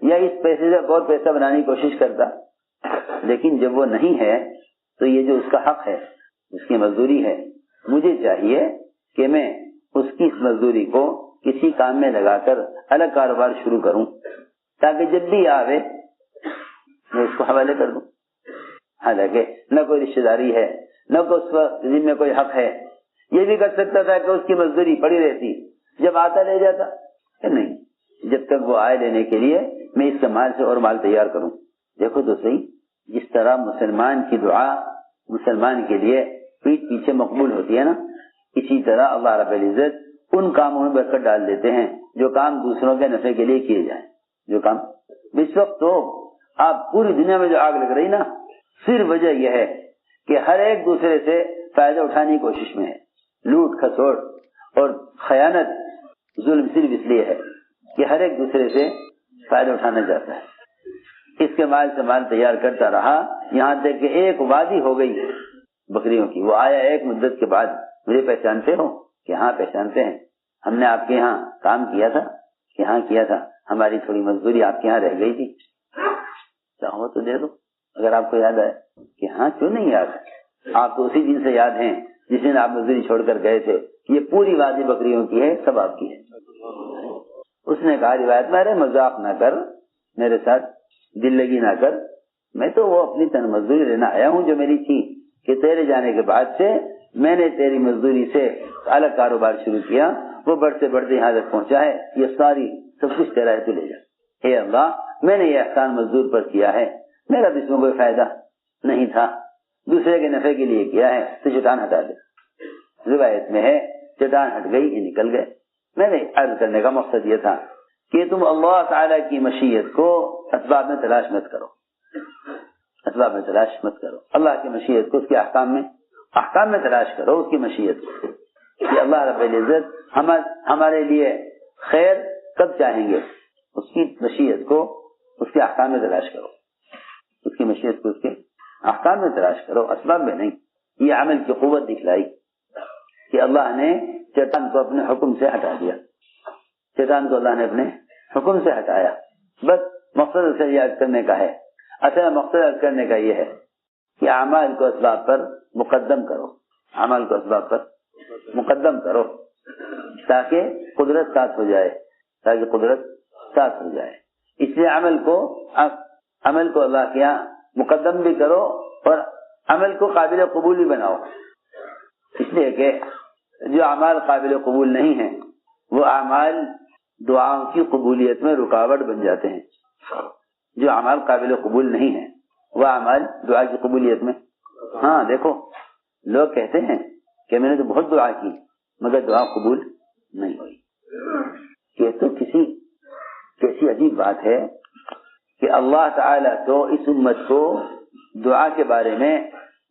Speaker 1: یا اس پیسے سے اور پیسہ بنانے کی کوشش کرتا. لیکن جب وہ نہیں ہے تو یہ جو اس کا حق ہے, اس کی مزدوری ہے, مجھے چاہیے کہ میں اس کی اس مزدوری کو کسی کام میں لگا کر الگ کاروبار شروع کروں تاکہ جب بھی آوے میں اس کو حوالے کر دوں. حالانکہ نہ کوئی رشتہ داری ہے نہ کوئی اس پر ذمہ کوئی حق ہے. یہ بھی کر سکتا تھا کہ اس کی مزدوری پڑی رہتی, جب آتا لے جاتا. کہ نہیں, جب تک وہ آئے لینے کے لیے میں اس کے مال سے اور مال تیار کروں. دیکھو تو صحیح, جس طرح مسلمان کی دعا مسلمان کے لیے پیٹ پیچھے مقبول ہوتی ہے نا, اسی طرح اللہ رب العزت ان کاموں میں برکت ڈال دیتے ہیں جو کام دوسروں کے نفع کے لیے کیے جائیں. جو کام اس وقت تو آپ پوری دنیا میں جو آگ لگ رہی نا, صرف وجہ یہ ہے کہ ہر ایک دوسرے سے فائدہ اٹھانے کی کوشش میں ہے. لوٹ کھسوٹ اور خیانت ظلم صرف اس لیے ہے کہ ہر ایک دوسرے سے فائدہ اٹھانا چاہتا ہے. اس کے مال سے مال تیار کرتا رہا یہاں تک کہ ایک وادی ہو گئی بکریوں کی. وہ آیا ایک مدت کے بعد, مجھے پہچانتے ہو؟ کہ ہاں پہچانتے ہیں, ہم نے آپ کے یہاں کام کیا تھا. کہ ہاں کیا تھا, ہماری تھوڑی مزدوری آپ کے یہاں رہ گئی تھی, چاہو تو دے دو اگر آپ کو یاد آئے. کہ ہاں کیوں نہیں یاد, آپ تو اسی دن سے یاد ہیں جس دن آپ مزدوری چھوڑ کر گئے تھے. یہ پوری وادی بکریوں کی ہے, سب آپ کی ہے. اس نے کہا روایت میں, ارے مذاق نہ کر, میرے ساتھ دل لگی نہ کر, میں تو وہ اپنی تن مزدوری لینا آیا ہوں جو میری تھی, کہ تیرے جانے کے بعد سے میں نے تیری مزدوری سے الگ کاروبار شروع کیا, وہ بڑھتے بڑھتے یہاں تک پہنچا ہے, یہ ساری سب کچھ تیرا ہے, تو لے جا. اے اللہ, میں نے یہ احسان مزدور پر کیا ہے, میرا اس میں کوئی فائدہ نہیں تھا, دوسرے کے نفع کے لیے کیا ہے, تو چٹان ہٹا دے. روایت میں ہے چٹان ہٹ گئی, یہ نکل گئے. میں نے عرض کرنے کا مقصد یہ تھا کہ تم اللہ تعالیٰ کی مشیت کو اسباب میں تلاش مت کرو, اسباب میں تلاش مت کرو. اللہ کی مشیت کو اس کے احکام میں تلاش کرو, اس کی مشیت کو کہ اللہ رب العزت ہمارے لیے خیر کب چاہیں گے, اس کی مشیت کو اس کے احکام میں تلاش کرو, اس کی مشیت کو اس کے احکام میں تلاش کرو، اسباب میں نہیں۔ یہ عمل کی قوت دکھلائی کہ اللہ نے شیطان کو اپنے حکم سے ہٹا دیا، شیطان کو اللہ نے اپنے حکم سے ہٹایا۔ بس مقصد اسے یاد کرنے کا ہے، اصل مقصد یاد کرنے کا یہ ہے کہ اعمال کو اسباب پر مقدم کرو، اعمال کو اسباب پر مقدم کرو تاکہ قدرت ساتھ ہو جائے، تاکہ قدرت ساتھ ہو جائے۔ اس لیے عمل کو اللہ کے یہاں مقدم بھی کرو اور عمل کو قابل قبول بھی بناؤ، اس لیے کہ جو اعمال قابل قبول نہیں ہیں وہ اعمال دعاؤں کی قبولیت میں رکاوٹ بن جاتے ہیں۔ جو اعمال قابل قبول نہیں ہیں وہ اعمال دعا کی قبولیت میں، ہاں دیکھو لوگ کہتے ہیں کہ میں نے تو بہت دعا کی مگر دعا قبول نہیں ہوئی۔ یہ تو کیسی عجیب بات ہے کہ اللہ تعالیٰ تو اس امت کو دعا کے بارے میں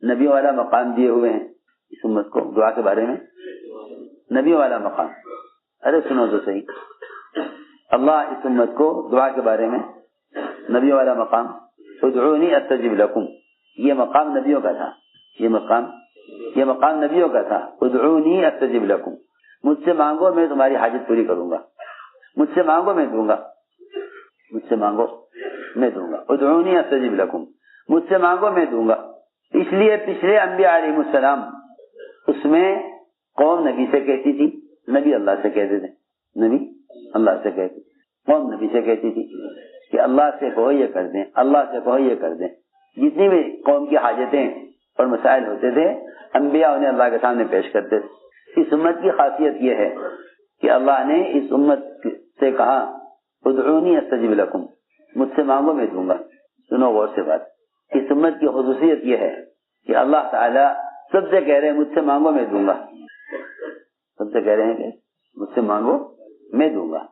Speaker 1: نبی والا مقام دیے ہوئے ہیں، اس امت کو دعا کے بارے میں نبی والا مقام۔ ارے سنو تو صحیح، اللہ اس امت کو دعا کے بارے میں نبی والا مقام، ادعونی استجب لکم، یہ مقام نبیوں کا تھا، یہ مقام نبیوں کا تھا۔ ادعونی استجب لکم، مجھ سے مانگو میں تمہاری حاجت پوری کروں گا، مجھ سے مانگو میں دوں گا، مجھ سے مانگو میں دوں گا۔ ادعونی استجب لکم، مجھ سے مانگو میں دوں گا۔ اس لیے پچھلے انبیاء علیہ السلام اس میں قوم نبی سے کہتی تھی، نبی اللہ سے کہتے تھے، نبی اللہ سے کہتے، قوم نبی سے کہتی تھی کہ اللہ سے کہو یہ کر دیں، اللہ سے کہو یہ کر دیں۔ جتنی بھی قوم کی حاجتیں اور مسائل ہوتے تھے انبیاء انہیں اللہ کے سامنے پیش کرتے تھے۔ اس امت کی خاصیت یہ ہے کہ اللہ نے اس امت سے کہا ادعونی استجب لکم، مجھ سے مانگو میں دوں گا۔ سنو غور سے بات، اس امت کی خصوصیت یہ ہے کہ اللہ تعالیٰ سب سے کہہ رہے ہیں مجھ سے مانگو میں دوں گا، سب سے کہہ رہے ہیں کہ مجھ سے مانگو میں دوں گا۔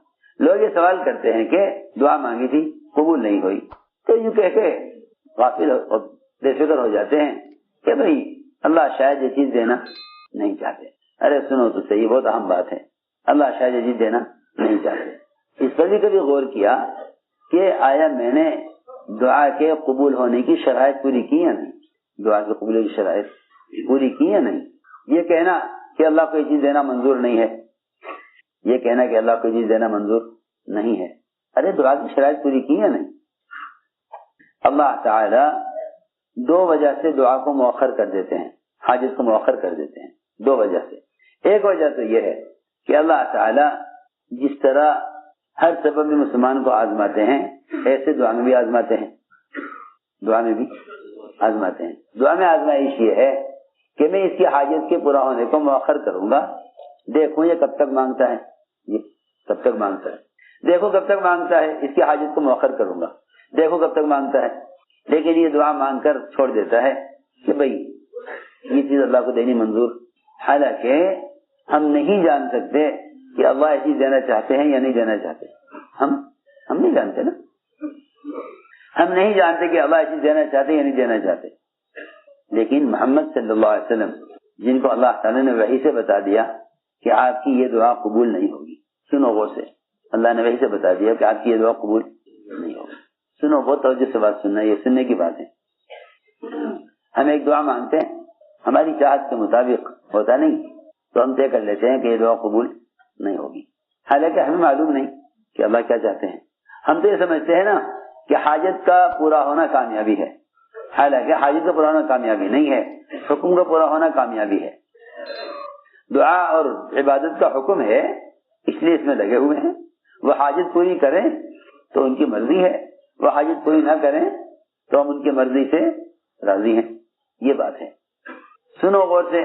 Speaker 1: لوگ یہ سوال کرتے ہیں کہ دعا مانگی تھی قبول نہیں ہوئی، تو یوں کہہ کے غافل اور بے فکر ہو جاتے ہیں کہ بھئی اللہ شاید یہ چیز دینا نہیں چاہتے۔ ارے سنو تو صحیح، بہت اہم بات ہے، اللہ شاید یہ چیز دینا نہیں چاہتے۔ اس پر بھی کبھی غور کیا کہ آیا میں نے دعا کے قبول ہونے کی شرائط پوری کی یا نہیں؟ دعا کے قبول کی شرائط پوری کی یا نہیں؟ یہ کہنا کہ اللہ کو یہ چیز دینا منظور نہیں ہے، یہ کہنا کہ اللہ کو یہ چیز دینا منظور نہیں ہے، ارے دعا کی شرائط پوری کی یا نہیں؟ اللہ تعالی دو وجہ سے دعا کو مؤخر کر دیتے ہیں، حاجت کو مؤخر کر دیتے ہیں، دو وجہ سے۔ ایک وجہ تو یہ ہے کہ اللہ تعالی جس طرح ہر سبب میں مسلمان کو آزماتے ہیں ایسے دعا میں بھی آزماتے ہیں، دعا میں بھی آزماتے ہیں۔ دعا میں آزمائش یہ ہے کہ میں اس کی حاجت کے پورا ہونے کو مؤخر کروں گا، دیکھوں یہ کب تک مانگتا ہے، یہ کب تک مانگتا ہے، دیکھو کب تک مانگتا ہے، اس کی حاجت کو مؤخر کروں گا، دیکھو کب تک مانگتا ہے۔ لیکن یہ دعا مانگ کر چھوڑ دیتا ہے کہ بھئی یہ چیز اللہ کو دینی منظور، حالانکہ ہم نہیں جان سکتے کہ اللہ یہ چیز دینا چاہتے ہیں یا نہیں دینا چاہتے، ہم نہیں جانتے نا، ہم نہیں جانتے کہ اللہ یہ چیز دینا چاہتے یا نہیں دینا چاہتے۔ لیکن محمد صلی اللہ علیہ وسلم جن کو اللہ تعالیٰ نے وحی سے بتا دیا کہ آپ کی یہ دعا قبول نہیں ہوگی، سنو غور سے، اللہ نے وحی سے بتا دیا کہ آپ کی یہ دعا قبول نہیں ہوگی۔ سنو بہت توجہ سے بات سننا، یہ سننے کی بات ہے۔ ہم ایک دعا مانگتے ہیں، ہماری چاہت کے مطابق ہوتا نہیں تو ہم طے کر لیتے ہیں کہ یہ دعا قبول نہیں ہوگی، حالانکہ ہمیں معلوم نہیں کہ اللہ کیا چاہتے ہیں۔ ہم تو یہ سمجھتے ہیں نا کہ حاجت کا پورا ہونا کامیابی ہے، حالانکہ حاجت کا پورا ہونا کامیابی نہیں ہے، حکم کا پورا ہونا کامیابی ہے۔ دعا اور عبادت کا حکم ہے، اس لیے اس میں لگے ہوئے ہیں۔ وہ حاجت پوری کریں تو ان کی مرضی ہے، وہ حاجت پوری نہ کریں تو ہم ان کی مرضی سے راضی ہیں، یہ بات ہے۔ سنو غور سے،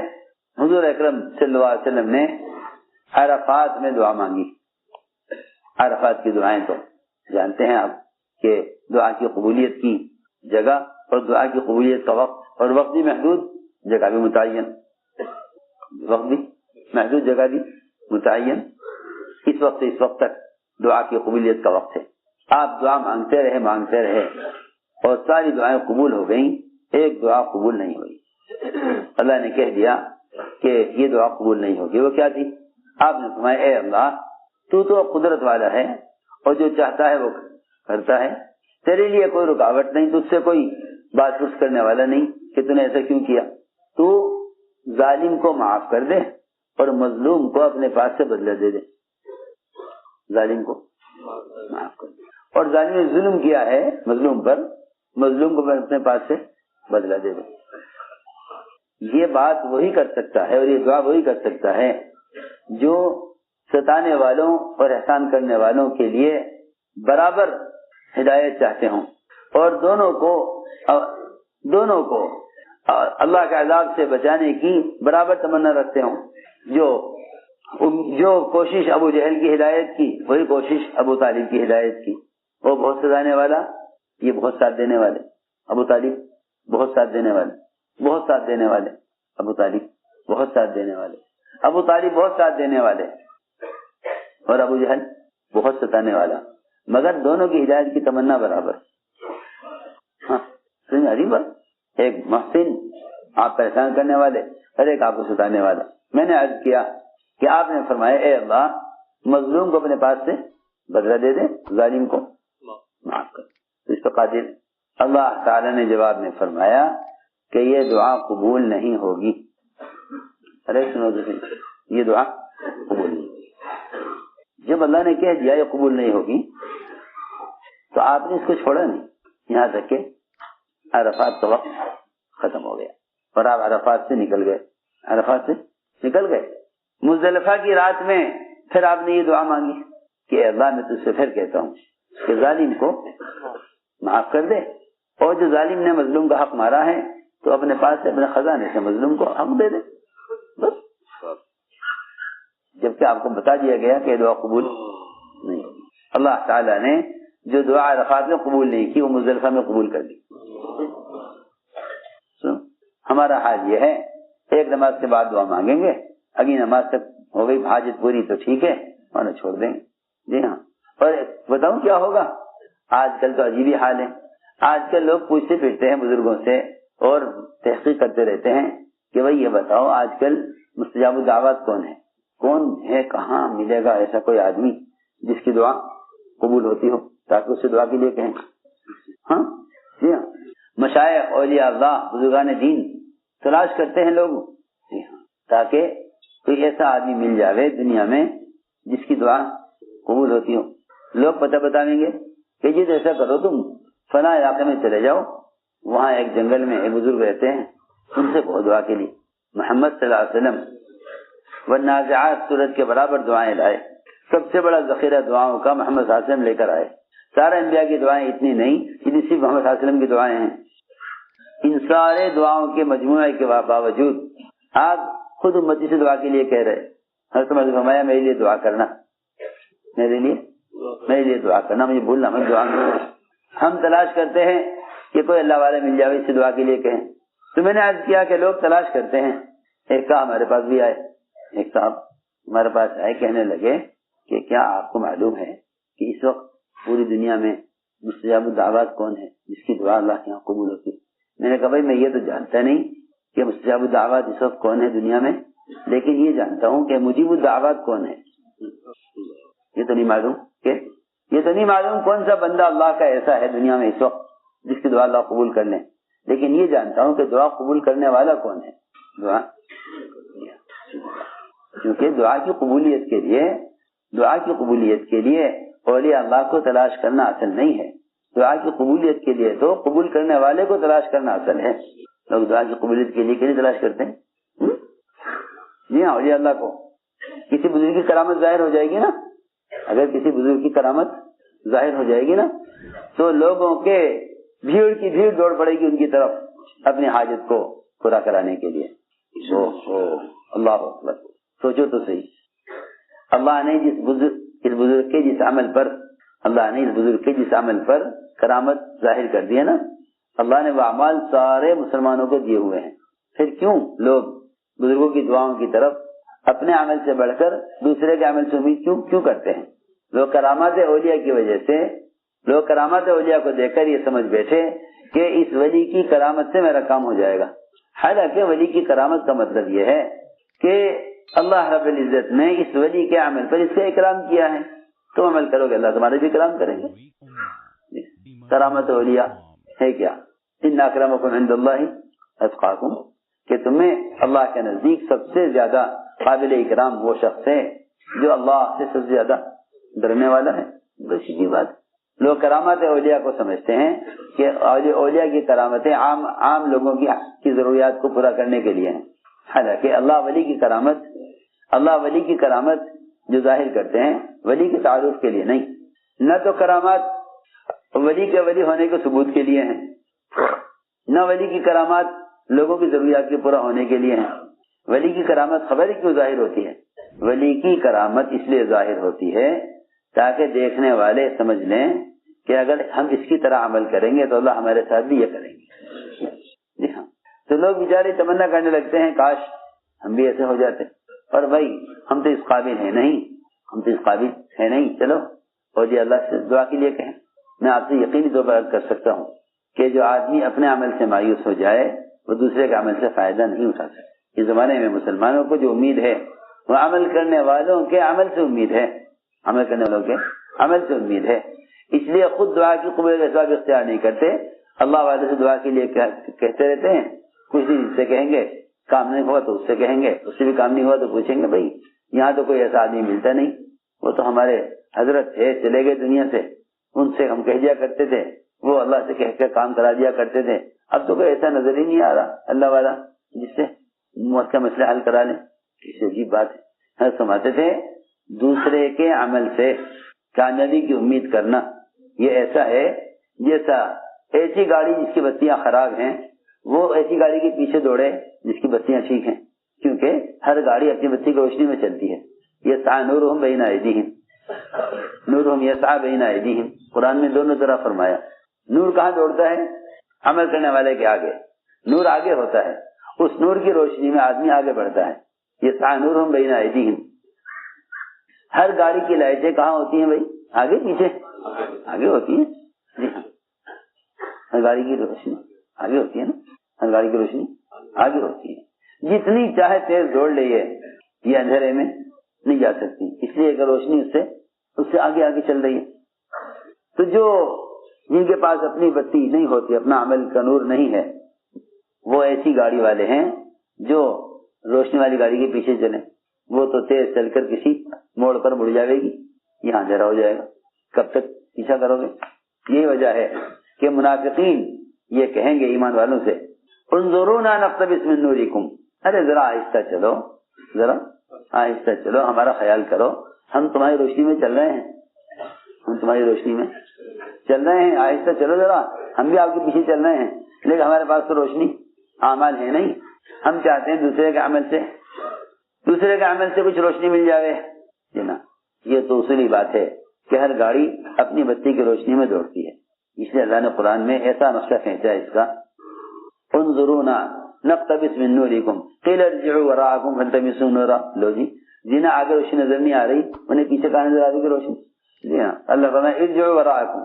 Speaker 1: حضور اکرم صلی اللہ علیہ وسلم نے عرفات میں دعا مانگی۔ عرفات کی دعائیں تو جانتے ہیں آپ کہ دعا کی قبولیت کی جگہ اور دعا کی قبولیت کا وقت، اور وقت بھی محدود، جگہ بھی متعین، وقت بھی محدود، جگہ بھی متعین۔ اس وقت سے اس وقت تک دعا کی قبولیت کا وقت ہے۔ آپ دعا مانگتے رہے اور ساری دعائیں قبول ہو گئیں، ایک دعا قبول نہیں ہوئی۔ اللہ نے کہہ دیا کہ یہ دعا قبول نہیں ہوگی۔ وہ کیا تھی؟ آپ نے فرمایا اے اللہ تو قدرت والا ہے اور جو چاہتا ہے وہ کرتا ہے، تیرے لیے کوئی رکاوٹ نہیں، تجھ سے کوئی بات پرس کرنے والا نہیں کہ تو نے ایسا کیوں کیا. تو ظالم کو معاف کر دے اور مظلوم کو اپنے پاس سے بدلہ دے دے. ظالم کو معاف کر دے اور ظالم نے ظلم کیا ہے مظلوم پر، مظلوم کو اپنے پاس سے بدلہ دے دے. یہ بات وہی کر سکتا ہے اور یہ دعا وہی کر سکتا ہے جو ستانے والوں اور احسان کرنے والوں کے لیے برابر ہدایت چاہتے ہوں اور دونوں کو اللہ کے عذاب سے بچانے کی برابر تمنا رکھتے ہوں. جو کوشش ابو جہل کی ہدایت کی وہی کوشش ابو طالب کی ہدایت کی. وہ بہت ستانے والا، یہ بہت ساتھ دینے والے. ابو طالب بہت ساتھ دینے والے، بہت ساتھ دینے والے. ابو طالب بہت ساتھ دینے والے، ابو طالب بہت ساتھ دینے والے اور ابو جہل بہت ستانے والا، مگر دونوں کی ہدایت کی تمنا برابر. ہاں عجیب بات. ایک محسن آپ پر احسان کرنے والے اور ایک آپ کو ستانے والا. میں نے عرض کیا کہ آپ نے فرمایا اے اللہ مظلوم کو اپنے پاس سے بدلہ دے دے، ظالم کو معاف کر. تو اس پر قادر. اللہ تعالی نے جواب میں فرمایا کہ یہ دعا قبول نہیں ہوگی. ارے سنو تو یہ دعا قبول نہیں ہوگی. جب اللہ نے کہہ دیا یہ قبول نہیں ہوگی تو آپ نے اس کو چھوڑا نہیں یہاں تک کہ عرفات کا وقت ختم ہو گیا اور آپ عرفات سے نکل گئے. عرفات سے نکل گئے. مزدلفہ کی رات میں پھر آپ نے یہ دعا مانگی کہ اللہ میں تجھ سے پھر کہتا ہوں کہ ظالم کو معاف کر دے اور جو ظالم نے مظلوم کا حق مارا ہے تو اپنے پاس سے اپنے خزانے سے مظلوم کو حق دے دے. بس جبکہ آپ کو بتا دیا گیا کہ دعا قبول نہیں ہوگی. اللہ تعالیٰ نے جو دعا عرفات میں قبول نہیں کی وہ مزدلفہ میں قبول کر دی. ہمارا حال یہ ہے ایک نماز کے بعد دعا مانگیں گے، اگلی نماز تک ہو گئی حاجت پوری تو ٹھیک ہے ورنہ چھوڑ دیں گے. جی ہاں. اور بتاؤں کیا ہوگا آج کل تو عجیب ہی حال ہے. آج کل لوگ پوچھتے پھرتے ہیں بزرگوں سے اور تحقیق کرتے رہتے ہیں کہ بھائی یہ بتاؤ آج کل مستجاب الدعوات کون ہے کہاں ملے گا ایسا کوئی آدمی جس کی دعا قبول ہوتی ہو تاکہ اسے دعا کے لیے کہیں. ہاں جی ہاں. مشائخ اولیاء اللہ بزرگان دین تلاش کرتے ہیں لوگ جی ہاں تاکہ کوئی ایسا آدمی مل جاوے دنیا میں جس کی دعا قبول ہوتی ہو. لوگ پتہ بتائیں گے کہ جی ایسا کرو تم فلاں علاقے میں چلے جاؤ، وہاں ایک جنگل میں ایک بزرگ رہتے ہیں، ان سے کہو دعا کے لیے. محمد صلی اللہ علیہ وسلم والنازعات سورت کے برابر دعائیں لائے. سب سے بڑا ذخیرہ دعاؤں کا محمد صلی اللہ علیہ وسلم لے کر آئے. سارے انبیاء کی دعائیں اتنی نہیں جتنی صرف محمد صلی اللہ علیہ وسلم کی دعائیں ہیں. ان سارے دعاؤں کے مجموعے کے باوجود آپ خود امتی سے دعا کے لیے کہہ رہے. حضرت عمر نے فرمایا میرے لیے دعا کرنا، میرے لیے دعا کرنا، مجھے بھولنا مت دعا میں. ہم تلاش کرتے ہیں کہ کوئی اللہ والے مل جائے اس سے دعا کے لیے کہیں. تو میں نے عرض کیا کہ لوگ تلاش کرتے ہیں. ایک صاحب ہمارے پاس بھی آئے، ایک صاحب ہمارے پاس آئے کہنے لگے کہ کیا آپ کو معلوم ہے کہ اس وقت پوری دنیا میں مستجاب الدعوات کون ہے جس کی دعا اللہ کے یہاں قبول ہوتی ہے؟ میں نے کہا بھائی میں یہ تو جانتا نہیں کہ مستجاب الدعوات اس وقت کون ہے دنیا میں، لیکن یہ جانتا ہوں کہ مجیب الدعوات کون ہے. یہ تو نہیں معلوم کون سا بندہ اللہ کا ایسا ہے دنیا میں اس وقت جس کی دعا اللہ قبول کر لیں، لیکن یہ جانتا ہوں کہ دعا قبول کرنے والا کون ہے. دعا کیونکہ دعا کی قبولیت کے لیے اولیاء اللہ کو تلاش کرنا اصل نہیں ہے. دعا کی قبولیت کے لیے تو قبول کرنے والے کو تلاش کرنا اصل ہے. لوگ دعا کی قبولیت کے لیے تلاش کرتے ہیں. جی ہاں اولیاء اللہ کو کسی بزرگ کی کرامت ظاہر ہو جائے گی نا، اگر کسی بزرگ کی کرامت ظاہر ہو جائے گی نا تو لوگوں کے بھیڑ کی بھیڑ دوڑ پڑے گی ان کی طرف اپنی حاجت کو پورا کرانے کے لیے. اللہ اکبر. سوچو تو صحیح، اللہ نے اس بزرگ کے جس عمل پر کرامت ظاہر کر دی ہے نا، اللہ نے وہ اعمال سارے مسلمانوں کو دیے ہوئے ہیں. پھر کیوں لوگ بزرگوں کی دعاؤں کی طرف اپنے عمل سے بڑھ کر دوسرے کے عمل سے امید کیوں کرتے ہیں؟ لوگ کرامات اولیاء کی وجہ سے، لوگ کرامات اولیاء کو دیکھ کر یہ سمجھ بیٹھے کہ اس ولی کی کرامت سے میرا کام ہو جائے گا. حالانکہ ولی کی کرامت کا مطلب یہ ہے کہ اللہ رب العزت نے اس ولی کے عمل پر اس کا اکرام کیا ہے، تم عمل کرو گے اللہ تمہارے بھی اکرام کریں گے. کرامت اولیاء ہے کیا؟ ان اکرمکم عند اللہ اتقاکم، کہ تمہیں اللہ کے نزدیک سب سے زیادہ قابل اکرام وہ شخص ہے جو اللہ سے سب سے زیادہ ڈرنے والا ہے۔ بس سیدھی بات، لوگ کرامات اولیاء کو سمجھتے ہیں کہ اولیاء کی کرامتیں عام لوگوں کی ضروریات کو پورا کرنے کے لیے ہیں، حالانکہ اللہ ولی کی کرامت جو ظاہر کرتے ہیں ولی کے تعارف کے لیے نہیں، نہ تو کرامات ولی کے ولی ہونے کے ثبوت کے لیے ہیں، نہ ولی کی کرامات لوگوں کی ضروریات کے پورا ہونے کے لیے ہیں۔ ولی کی کرامت خبر ہی کیوں ظاہر ہوتی ہے؟ ولی کی کرامت اس لیے ظاہر ہوتی ہے تاکہ دیکھنے والے سمجھ لیں کہ اگر ہم اس کی طرح عمل کریں گے تو اللہ ہمارے ساتھ بھی یہ کریں گے۔ جی ہاں، تو لوگ بیچارے تمنا کرنے لگتے ہیں کاش ہم بھی ایسے ہو جاتے، اور بھائی ہم تو اس قابل ہیں نہیں، چلو اور جی اللہ سے دعا کے لیے کہیں۔ میں آپ سے یقینی طور پر کر سکتا ہوں کہ جو آدمی اپنے عمل سے مایوس ہو جائے وہ دوسرے کے عمل سے فائدہ نہیں اٹھا سکتا۔ اس زمانے میں مسلمانوں کو جو امید ہے وہ عمل کرنے والوں کے عمل سے امید ہے، اس لیے خود دعا کی قبولیت کا اسباب اختیار نہیں کرتے، اللہ والے سے دعا کے لیے کہتے رہتے ہیں، کچھ دن اس سے کہیں گے کام نہیں ہوا تو اس سے کہیں گے، اس سے بھی کام نہیں ہوا تو پوچھیں گے بھائی یہاں تو کوئی ایسا آدمی ملتا نہیں، وہ تو ہمارے حضرت تھے چلے گئے دنیا سے، ان سے ہم کہہ دیا کرتے تھے، وہ اللہ سے کہہ کر کام کرا دیا کرتے تھے، اب تو کوئی ایسا نظر ہی نہیں آ رہا اللہ والا جس سے موت کا مسئلہ حل کرا لیں۔ اس عجیب بات ہے، سمجھتے تھے دوسرے کے عمل سے کامیابی کی امید کرنا یہ ایسا ہے جیسا ایسی گاڑی جس کی بتیاں خراب ہیں وہ ایسی گاڑی کے پیچھے دوڑے جس کی بتیاں ٹھیک ہیں، کیونکہ ہر گاڑی اپنی بتی کی روشنی میں چلتی ہے۔ یسعی نورہم بین ایدیہم، نورہم یسعی بین ایدیہم، قرآن میں دونوں طرح فرمایا۔ نور کہاں دوڑتا ہے؟ عمل کرنے والے کے آگے، نور آگے ہوتا ہے، اس نور کی روشنی میں آدمی آگے بڑھتا ہے۔ یسعی نورہم بین ایدیہم، ہر گاڑی کی لائٹیں کہاں ہوتی ہیں بھائی؟ آگے پیچھے؟ آگے ہوتی ہیں، جی ہاں، ہر گاڑی کی روشنی آگے ہوتی ہے نا، ہر گاڑی کی روشنی آگے ہوتی ہے، جتنی چاہے تیز دوڑ لئے یہ اندھیرے میں نہیں جا سکتی، اس لیے اگر روشنی اس سے آگے آگے چل رہی ہے۔ تو جن کے پاس اپنی بتی نہیں ہوتی، اپنا عمل کا نور نہیں ہے، وہ ایسی گاڑی والے ہیں جو روشنی والی گاڑی کے پیچھے چلیں، وہ تو تیز چل کر کسی موڑ پر مڑ جائے گی، یہاں اندھیرا ہو جائے گا، کب تک پیچھا کرو گے؟ یہی وجہ ہے کہ منافقین یہ کہیں گے ایمان والوں سے، انظرونا نقتبس من نورکم، ارے ذرا آہستہ چلو، ہمارا خیال کرو، ہم تمہاری روشنی میں چل رہے ہیں، آہستہ چلو ذرا، ہم بھی آپ کے پیچھے چل رہے ہیں، لیکن ہمارے پاس تو روشنی اعمال ہے نہیں، ہم چاہتے ہیں دوسرے کے عمل سے کچھ روشنی مل جائے۔ جنا یہ تو اصولی بات ہے کہ ہر گاڑی اپنی بتی کی روشنی میں دوڑتی ہے، اس لیے اللہ نے قرآن میں ایسا نقشہ کھینچا ہے اس کا، انظرونا نقتبس من نورکم قیل ارجعوا وراءکم فالتمسوا نورا، لو جی جنہیں آگے روشنی نظر نہیں آ رہی انہیں پیچھے کہاں نظر آ رہی روشنی؟ جی ہاں، اللہ فرمایا ارجعوا وراءکم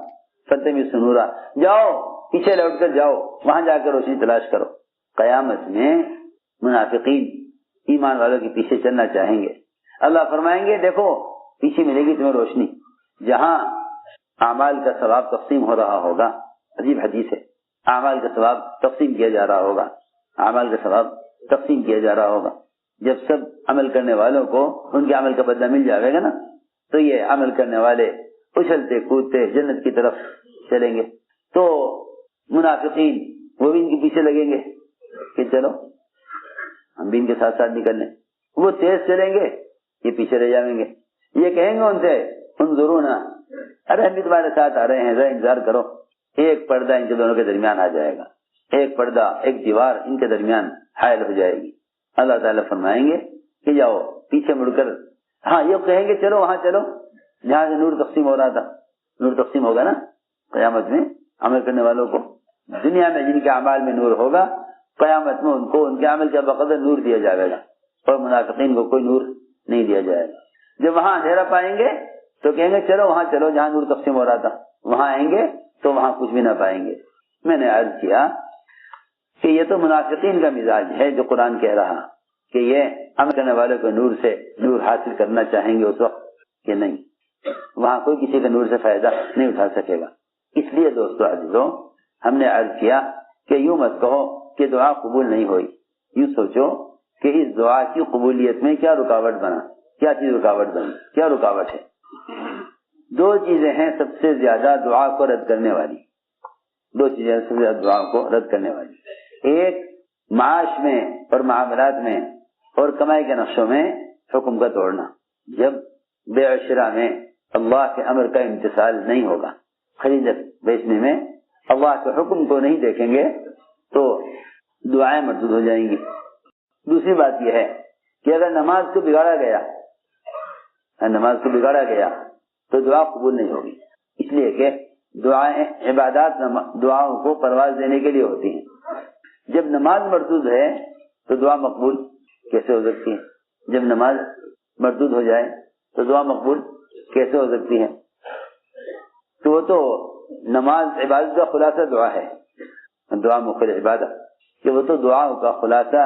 Speaker 1: فالتمسوا نورا، جاؤ پیچھے لوٹ کر جاؤ، وہاں جا کر روشنی تلاش کرو۔ قیامت میں منافقین ایمان والوں کے پیچھے چلنا چاہیں گے، اللہ فرمائیں گے دیکھو پیچھے ملے گی تمہیں روشنی، جہاں اعمال کا ثواب تقسیم ہو رہا ہوگا، عجیب حدیث ہے، اعمال کا ثواب تقسیم کیا جا رہا ہوگا، جب سب عمل کرنے والوں کو ان کے عمل کا بدلہ مل جائے گا نا، تو یہ عمل کرنے والے اچھلتے کودتے جنت کی طرف چلیں گے، تو منافقین وہ بھی ان کے پیچھے لگیں گے کہ چلو ہم بھی ان کے ساتھ نکل لیں، وہ تیز چلیں گے یہ پیچھے رہ جائیں گے، یہ کہیں گے ان سے انظرونا، ارے ہم بھی تمہارے ساتھ آ رہے ہیں، ذرا انتظار کرو، ایک پردہ ان کے دونوں کے درمیان آ جائے گا، ایک دیوار ان کے درمیان حائل ہو جائے گی۔ اللہ تعالیٰ فرمائیں گے کہ جاؤ پیچھے مڑ کر، ہاں یہ کہیں گے چلو وہاں چلو جہاں سے نور تقسیم ہو رہا تھا، نور تقسیم ہوگا نا قیامت میں عمل کرنے والوں کو، دنیا میں جن کے اعمال میں نور ہوگا قیامت میں ان کو ان کے عمل کے بقدر نور دیا جائے گا، اور منافقین کو کوئی نور نہیں دیا جائے گا۔ جب وہاں اندھیرا پائیں گے تو کہیں گے چلو وہاں چلو جہاں نور تقسیم ہو رہا تھا، وہاں آئیں گے تو وہاں کچھ بھی نہ پائیں گے۔ میں نے عرض کیا کہ یہ تو منافقین کا مزاج ہے جو قرآن کہہ رہا کہ یہ عمل کرنے والوں کو نور سے نور حاصل کرنا چاہیں گے، اس وقت کہ نہیں، وہاں کوئی کسی کا نور سے فائدہ نہیں اٹھا سکے گا۔ اس لیے دوستو عزیزو ہم نے عرض کیا کہ یوں مت کہو کہ دعا قبول نہیں ہوئی، یوں سوچو کہ اس دعا کی قبولیت میں کیا رکاوٹ بنا، کیا چیز رکاوٹ بنی، کیا رکاوٹ ہے۔ دو چیزیں ہیں سب سے زیادہ دعا کو رد کرنے والی، دو چیزیں سب سے زیادہ دعا کو رد کرنے والی، ایک معاش میں اور معاملات میں اور کمائی کے نقشوں میں حکم کا توڑنا۔ جب بیع و شراء میں اللہ کے امر کا امتثال نہیں ہوگا، خرید بیچنے میں اللہ کے حکم کو نہیں دیکھیں گے تو دعائیں مردود ہو جائیں گی۔ دوسری بات یہ ہے کہ اگر نماز کو بگاڑا گیا تو دعا قبول نہیں ہوگی، اس لیے کہ دعائیں عبادات دعاؤں کو پرواز دینے کے لیے ہوتی ہیں۔ جب نماز مردود ہے تو دعا مقبول کیسے ہو سکتی ہے؟ جب نماز مردود ہو جائے تو دعا مقبول کیسے ہو سکتی ہے؟ تو وہ تو نماز عبادت کا خلاصہ دعا ہے، دعا مخل عبادت، کہ وہ تو دعا کا خلاصہ،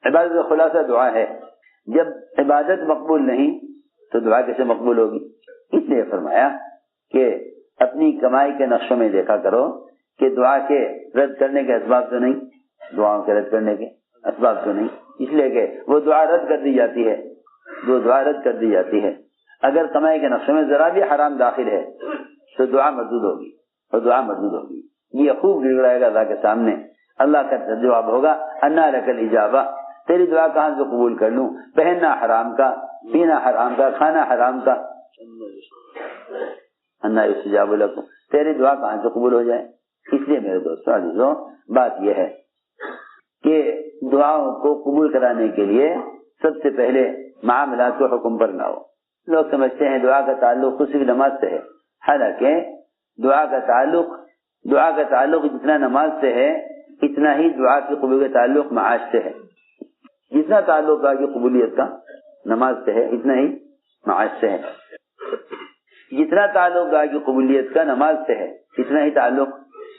Speaker 1: عبادت کا خلاصہ دعا ہے۔ جب عبادت مقبول نہیں تو دعا کیسے مقبول ہوگی؟ اس لیے فرمایا کہ اپنی کمائی کے نقشوں میں دیکھا کرو کہ دعا کے رد کرنے کے اسباب تو نہیں، دعاؤں کے رد کرنے کے اسباب تو نہیں، اس لیے کہ وہ دعا رد کر دی جاتی ہے، وہ دعا رد کر دی جاتی ہے۔ اگر کمائی کے نقشوں میں ذرا بھی حرام داخل ہے تو دعا مردود ہوگی، اور دعا مردود ہوگی، یہ خوب گڑگڑائے گا اللہ کے سامنے۔ اللہ کا جواب ہوگا انا لک الاجابہ، تیری دعا کہاں سے قبول کر لوں؟ پہننا حرام کا، پینا حرام کا، کھانا حرام کا، انا یستجاب لکم، تیری دعا کہاں سے قبول ہو جائے؟ اس لیے میرے دوستوں عزیزوں، بات یہ ہے کہ دعاؤں کو قبول کرانے کے لیے سب سے پہلے معاملات کو حکم پر لاؤ۔ لوگ سمجھتے ہیں دعا کا تعلق صرف نماز سے ہے، حالانکہ دعا کا تعلق جتنا نماز سے ہے اتنا ہی دعا کی قبول کا تعلق معاش سے ہے۔ جتنا تعلق دعا کی قبولیت کا نماز سے ہے اتنا ہی معاش سے ہے، جتنا تعلق دعا کی قبولیت کا نماز سے ہے اتنا ہی تعلق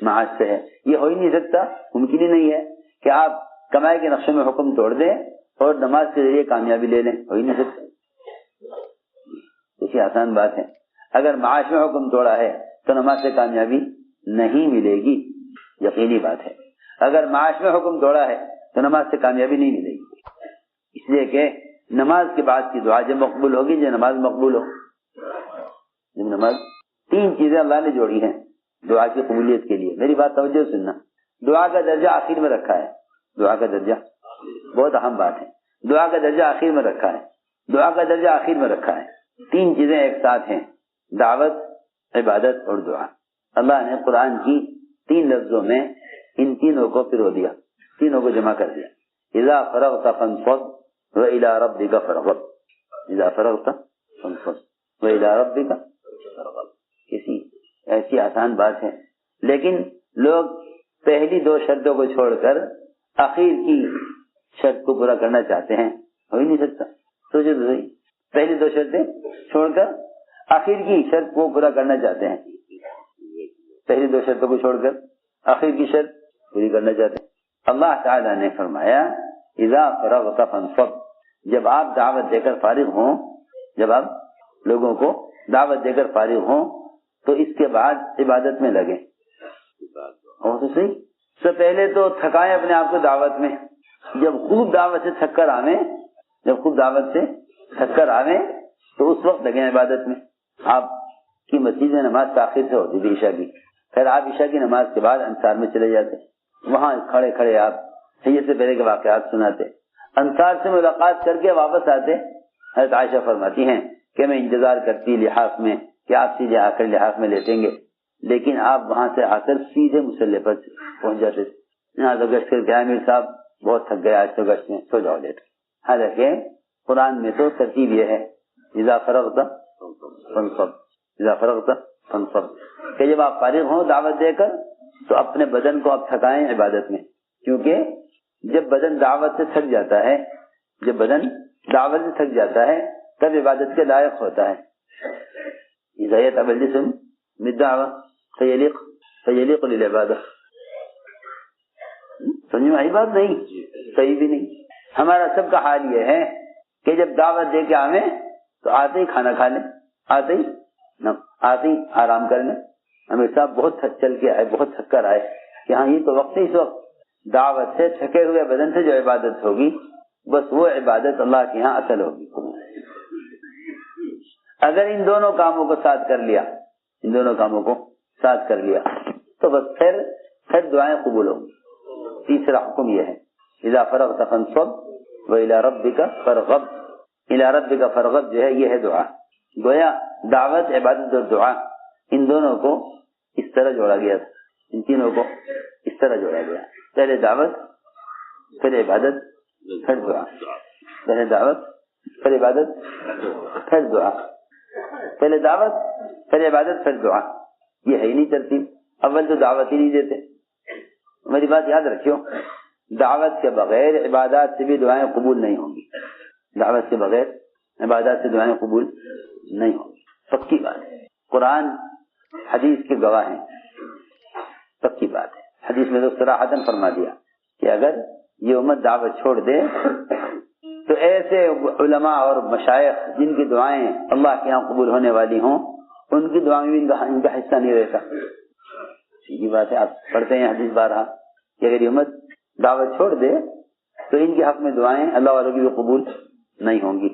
Speaker 1: معاش سے ہے۔ یہ ہو ہی نہیں سکتا، ممکن ہی نہیں ہے کہ آپ کمائی کے نقشے میں حکم توڑ دیں اور نماز کے ذریعے کامیابی لے لیں، ہو ہی نہیں سکتا۔ اسی آسان بات ہے، اگر معاش میں حکم توڑا ہے تو نماز سے کامیابی نہیں ملے گی، یقینی بات ہے۔ اگر معاش میں حکم توڑا ہے تو نماز سے کامیابی نہیں ملے گی، اس لیے کہ نماز کے بعد کی دعا جب مقبول ہوگی جب نماز مقبول ہو، جب نماز، تین چیزیں اللہ نے جوڑی ہیں دعا کی قبولیت کے لیے۔ میری بات توجہ سننا، دعا کا درجہ آخر میں رکھا ہے، دعا کا درجہ بہت اہم بات ہے، دعا کا درجہ آخر میں رکھا ہے، دعا کا درجہ آخر میں رکھا ہے۔ تین چیزیں ایک ساتھ ہیں، دعوت، عبادت اور دعا۔ اللہ نے قرآن کی تین لفظوں میں ان تینوں کو پرو دیا، تینوں کو جمع کر دیا۔ اذا فرغت فانصب وإلی ربک فرغب، اذا فرغت فانصب وإلی ربک فرغب۔ کسی ایسی آسان بات ہے، لیکن لوگ پہلی دو شرطوں کو چھوڑ کر آخر کی شرط کو پورا کرنا چاہتے ہیں، ہو ہی نہیں سکتا۔ سوچو تو صحیح، پہلی دو شرطیں چھوڑ کر آخر کی شرط کو پورا کرنا چاہتے ہیں، پہلی دو شرطوں کو چھوڑ کر آخر کی شرط پوری کرنا چاہتے ہیں۔ اللہ تعالیٰ نے فرمایا اذا فرغت فانصب، جب آپ دعوت دے کر فارغ ہوں، جب آپ لوگوں کو دعوت دے کر فارغ ہوں تو اس کے بعد عبادت میں لگیں۔ اور تو صحیح، سب پہلے تو تھکائیں اپنے آپ کو دعوت میں، جب خوب دعوت سے تھک کر آویں تو اس وقت لگیں عبادت میں۔ آپ کی مسجد میں نماز تاخیر سے ہوتی تھی عشاء کی، پھر آپ عشاء کی نماز کے بعد انصار میں چلے جاتے، وہاں کھڑے کھڑے آپ سید سے پہلے کے واقعات سناتے، انصار سے ملاقات کر کے واپس آتے۔ حضرت عائشہ فرماتی ہیں کہ میں انتظار کرتی لحاف میں کہ آپ سیدھے آ کر لحاف میں لیٹیں گے، لیکن آپ وہاں سے آ کر سیدھے مصلی پر پہنچ جاتے تھے۔ یہاں تو گشت کر کے امیر صاحب بہت تھک گئے آج تو گشت میں، سو جاؤ لیٹ۔ حالانکہ قرآن میں تو ترتیب یہ ہے اذا فرغت فانصب، اذا فرغت فانصب، کہ جب آپ فارغ ہوں دعوت دے کر تو اپنے بدن کو آپ تھکائیں عبادت میں، کیونکہ جب بدن دعوت سے تھک جاتا ہے، جب بدن دعوت سے تھک جاتا ہے تب عبادت کے لائق ہوتا ہے۔ اذا يتعب الجسم بالدعوة فيليق للعبادة۔ سمجھ میں آئی بات؟ نہیں، صحیح بھی نہیں۔ ہمارا سب کا حال یہ ہے کہ جب دعوت دے کے آویں تو آتے ہی کھانا کھا لیں، آتے ہی آرام کر لیں۔ امیر صاحب بہت تھک چل کے آئے، بہت تھک کر آئے، کہ ہاں یہ تو وقت اس وقت دعوت سے تھکے ہوئے بدن سے جو عبادت ہوگی بس وہ عبادت اللہ کے یہاں اصل ہوگی. اگر ان دونوں کاموں کو ساتھ کر لیا تو بس پھر دعائیں قبول ہوں گی. تیسرا حکم یہ ہے اذا فرغت فانصب وإلى ربك فارغب. الى ربك فارغب جو ہے یہ ہے دعا. گویا دعوت عبادت اور دعا ان دونوں کو اس طرح جوڑا گیا تھا, ان تینوں کو اس طرح جوڑا گیا. پہلے دعوت پھر عبادت پھر دعا, پہلے دعوت پھر عبادت پھر دعا, پہلے دعوت پھر عبادت پھر دعا. یہ ہے ہی نہیں ترتیب. اول تو دعوت ہی نہیں دیتے. میری بات یاد رکھیو, دعوت کے بغیر عبادات سے بھی دعائیں قبول نہیں ہوں گی. دعوت کے بغیر عبادات سے دعائیں قبول نہیں ہوں گی. پکی بات ہے. قرآن حدیث کے گواہ ہیں. پکی بات ہے. حدیث میں تو صراحتاً فرما دیا کہ اگر یہ امت دعوت چھوڑ دے تو ایسے علماء اور مشائخ جن کی دعائیں اللہ کے یہاں قبول ہونے والی ہوں ان کی دعائیں بھی ان کا حصہ نہیں رہتا. سیدھی بات ہے. آپ پڑھتے ہیں حدیث بارہا کہ اگر یہ امت دعوت چھوڑ دے تو ان کے حق میں دعائیں اللہ والوں کی بھی قبول نہیں ہوں گی.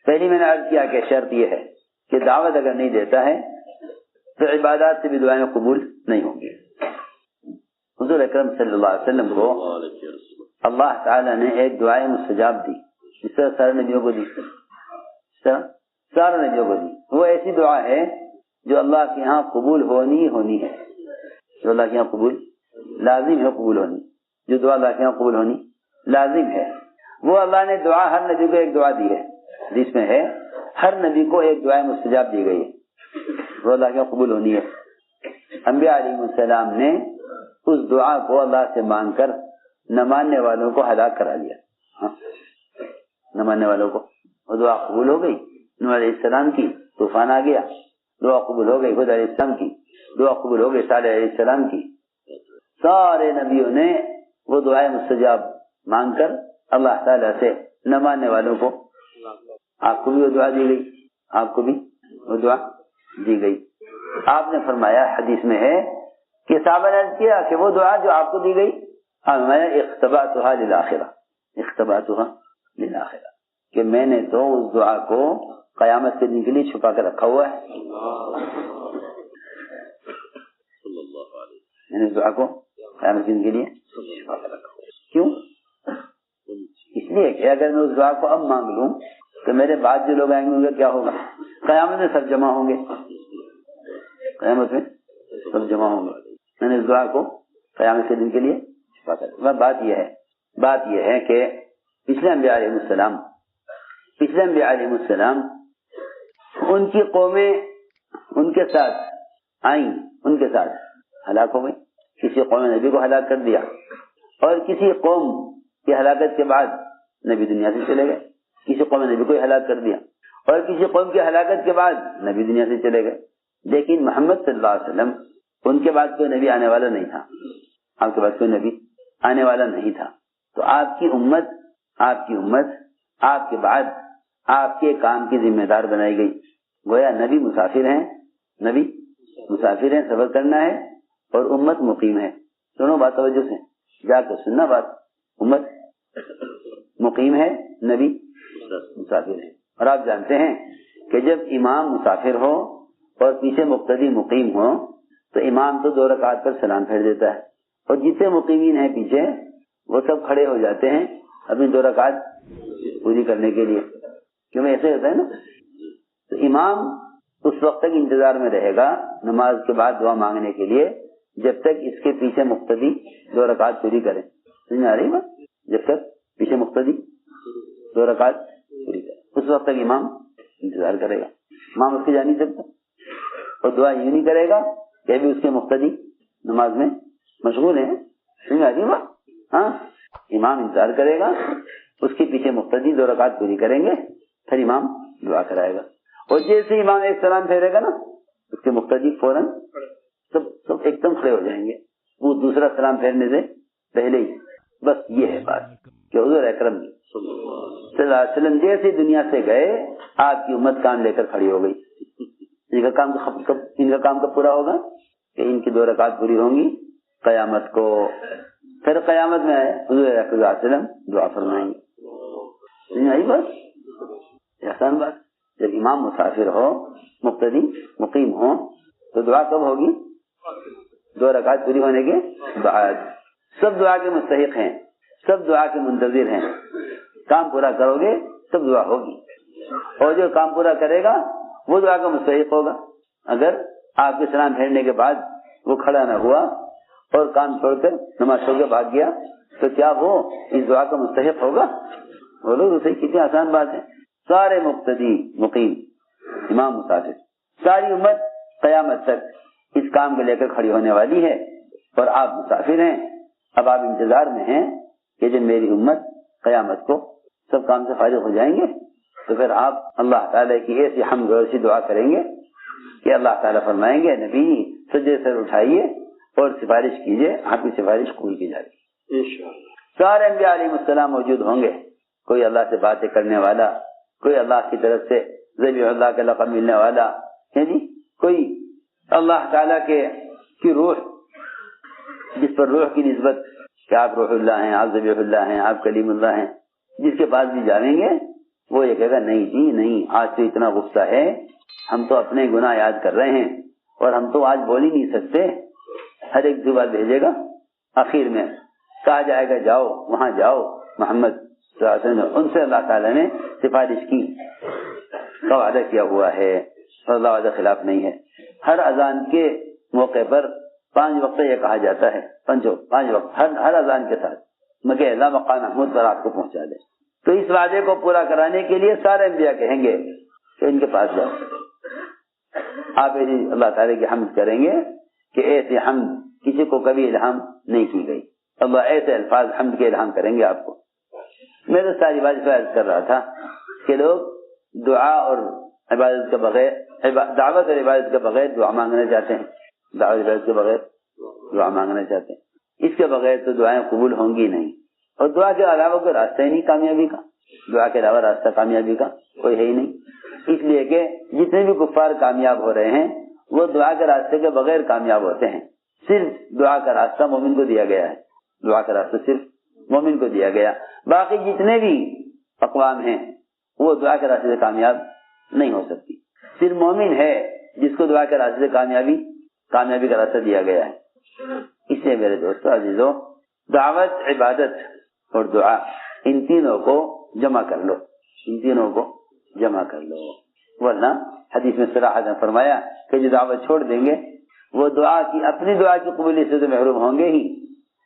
Speaker 1: پہلی میں نے عرض کیا کہ شرط یہ ہے کہ دعوت اگر نہیں دیتا ہے تو عبادات سے بھی دعائیں قبول نہیں ہوں گی. حضور اکرم صلی اللہ علیہ وسلم کو اللہ تعالیٰ نے ایک دعائیں مستجاب دی, جس طرح سارے نبیوں کو دی, سارے نبیوں کو دی. وہ ایسی دعا ہے جو اللہ کے ہاں قبول ہونی ہے, جو اللہ کے یہاں قبول لازم ہے قبول ہونی. جو دعا اللہ کے یہاں قبول ہونی لازم ہے وہ اللہ نے دعا ہر نبی کو ایک دعا دی ہے. جس میں ہے ہر نبی کو ایک دعائیں مستجاب دی گئی ہے, وہ اللہ کے یہاں قبول ہونی ہے. انبیاء علیہ السلام نے اس دعا کو اللہ سے مانگ کر نہ ماننے والوں کو ہلاک کرا دیا. نہ ماننے والوں کو وہ دعا قبول ہو گئی. نوح علیہ السلام کی طوفان آ گیا, دعا قبول ہو گئی. ہود علیہ السلام کی دعا قبول ہو گئی. صالح علیہ السلام کی. سارے نبیوں نے وہ دعائیں مستجاب مانگ کر اللہ تعالیٰ سے نہ ماننے والوں کو, آپ کو بھی وہ دعا دی گئی, آپ کو بھی وہ دعا دی گئی. آپ نے فرمایا حدیث میں ہے کہ صحابہ نے عرض کیا کہ وہ دعا جو آپ کو دی گئی, میں اختبأتها للآخرہ, اختبأتها للآخرہ, کہ میں نے تو اس دعا کو قیامت کے دن کے لیے چھپا کر رکھا ہوا ہے. میں نے اس دعا کو قیامت کے دن کے لیے چھپا کر رکھا ہوا ہے. کیوں؟ اس لیے کہ اگر میں اس دعا کو اب مانگ لوں تو میرے بعد جو لوگ آئیں گے ان کا کیا ہوگا؟ قیامت میں سب جمع ہوں گے, قیامت میں سب جمع ہوں گے. میں نے اس دعا کو قیامت کے دن کے لیے چھپا کر. بات یہ ہے کہ پچھلے انبیاء علیہ السلام ان کی قومیں ان کے ساتھ آئیں, ان کے ساتھ ہلاک ہو گئی. کسی قوم نے نبی کو ہلاک کر دیا اور کسی قوم کی ہلاکت کے بعد نبی دنیا سے چلے گئے. کسی قوم نے نبی کو ہلاک کر دیا اور کسی قوم کی ہلاکت کے بعد نبی دنیا سے چلے گئے. لیکن محمد صلی اللہ علیہ وسلم ان کے بعد کوئی نبی آنے والا نہیں تھا. آپ کے بعد کوئی نبی آنے والا نہیں تھا. تو آپ کی امت آپ کے بعد آپ کے کام کی ذمہ دار بنائی گئی. گویا نبی مسافر ہیں, سفر کرنا ہے, اور امت مقیم ہے. دونوں بات توجہ سے جا کر سننا بات. امت مقیم ہے, نبی مسافر ہے. اور آپ جانتے ہیں کہ جب امام مسافر ہو اور پیچھے مقتدی مقیم ہو تو امام تو 2 رکعت پر سلام پھیر دیتا ہے, اور جتنے مقیمین ہیں پیچھے وہ سب کھڑے ہو جاتے ہیں اپنی 2 رکعت پوری کرنے کے لیے. کیوں ایسے ہوتا ہے نا. تو امام اس وقت تک انتظار میں رہے گا نماز کے بعد دعا مانگنے کے لیے جب تک اس کے پیچھے مقتدی 2 رکعت پوری کرے. سمجھ آ رہی بات؟ جب تک پیچھے مقتدی 2 رکعت پوری کرے اس وقت تک امام انتظار کرے گا. امام اس کے جا نہیں سکتا, اور دعا یوں نہیں کرے گا کہ ابھی اس کے مقتدی نماز میں مشغول ہیں. سمجھ آ رہی بات؟ ہاں, امام انتظار کرے گا, اس کے پیچھے مقتدی 2 رکعت پوری کریں گے, پھر امام دعا کرائے گا. اور جیسے امام ایک سلام پھیرے گا نا اس کے مقتدی فوراً سب ایک دم کھڑے ہو جائیں گے, وہ دوسرا سلام پھیرنے سے پہلے ہی. بس یہ ہے بات کہ حضور اکرم صلی اللہ علیہ وسلم جیسے دنیا سے گئے آپ کی امت کام لے کر کھڑی ہو گئی. ان کا کام کب پورا ہوگا کہ ان کی 2 رکعت پوری ہوں گی, قیامت کو. پھر قیامت میں حضور صلی اللہ علیہ وسلم دعا فرمائیں گے. نہیں بس آسان بات. جب امام مسافر ہو، مقتدی مقیم ہو، تو دعا کب ہوگی؟ 2 رکعت پوری ہونے کے بعد. سب دعا کے مستحق ہیں، سب دعا کے منتظر ہیں. کام پورا کرو گے تب دعا ہوگی، اور جو کام پورا کرے گا وہ دعا کا مستحق ہوگا. اگر آپ کے سلام پھیرنے کے بعد وہ کھڑا نہ ہوا اور کام چھوڑ کر نماز چھوڑ کے بھاگ گیا تو کیا وہ اس دعا کا مستحق ہوگا؟ بولو تو صحیح، کتنی آسان بات ہے. سارے مقتدی مقیم امام مسافر، ساری امت قیامت تک اس کام کو لے کر کھڑی ہونے والی ہے، اور آپ مسافر ہیں. اب آپ انتظار میں ہیں کہ جب میری امت قیامت کو سب کام سے فارغ ہو جائیں گے تو پھر آپ اللہ تعالیٰ کی ایسی حمد اور ایسی دعا کریں گے کہ اللہ تعالیٰ فرمائیں گے نبی سجدے سے اٹھائیے اور سفارش کیجیے، آپ کی سفارش قبول کی جائے گی انشاءاللہ. سارے انبیاء علیہ السلام موجود ہوں گے. کوئی اللہ سے باتیں کرنے والا، کوئی اللہ کی طرف سے ذبیح اللہ کا لقب ملنے والا ہے جی، کوئی اللہ تعالیٰ کی روح، جس پر روح کی نسبت کہ آپ روح اللہ ہیں، آپ ذبیح اللہ ہیں، آپ کلیم اللہ ہیں، جس کے پاس بھی جائیں گے وہ یہ کہے گا نہیں جی نہیں، آج تو اتنا غصہ ہے، ہم تو اپنے گناہ یاد کر رہے ہیں اور ہم تو آج بول ہی نہیں سکتے. ہر ایک دعا بھیجے گا. آخر میں کہا جائے گا جاؤ وہاں جاؤ، محمد صلی اللہ علیہ وسلم ان سے اللہ تعالیٰ نے سفارش کی کا وعدہ کیا ہوا ہے، اللہ وعدہ خلاف نہیں ہے. ہر اذان کے موقع پر 5 وقت یہ کہا جاتا ہے، 5 وقت ہر اذان کے ساتھ مگر اللہ مقام محمود پر آپ کو پہنچا دے. تو اس وعدے کو پورا کرانے کے لیے سارے انبیاء کہیں گے کہ ان کے پاس جاؤ. آپ اللہ تعالیٰ کی حمد کریں گے کہ ایسے حمد کسی کو کبھی الہام نہیں کی گئی. اللہ ایسے الفاظ حمد کے الہام کریں گے آپ کو. میں تو ساری بات عرض کر رہا تھا کہ لوگ دعا اور عبادت کے بغیر، دعوت اور عبادت کے بغیر دعا مانگنا چاہتے ہیں، دعوت عبادت کے بغیر دعا مانگنا چاہتے ہیں. اس کے بغیر تو دعائیں قبول ہوں گی نہیں، اور دعا کے علاوہ کوئی راستہ ہی نہیں کامیابی کا. دعا کے علاوہ راستہ کامیابی کا کوئی ہے ہی نہیں. اس لیے کہ جتنے بھی کفار کامیاب ہو رہے ہیں وہ دعا کے راستے کے بغیر کامیاب ہوتے ہیں. صرف دعا کا راستہ مومن کو دیا گیا ہے، دعا کا راستہ صرف مومن کو دیا گیا. باقی جتنے بھی اقوام ہیں وہ دعا کے راستے سے کامیاب نہیں ہو سکتی. صرف مومن ہے جس کو دعا کے راستے سے کامیابی کا راستہ دیا گیا ہے. اس لیے میرے دوستو عزیزو، دعوت، عبادت اور دعا، ان تینوں کو جمع کر لو، ان تینوں کو جمع کر لو. ورنہ حدیث میں صراحت نے فرمایا کہ جو دعوت چھوڑ دیں گے وہ اپنی دعا کی قبولیت سے تو محروم ہوں گے ہی،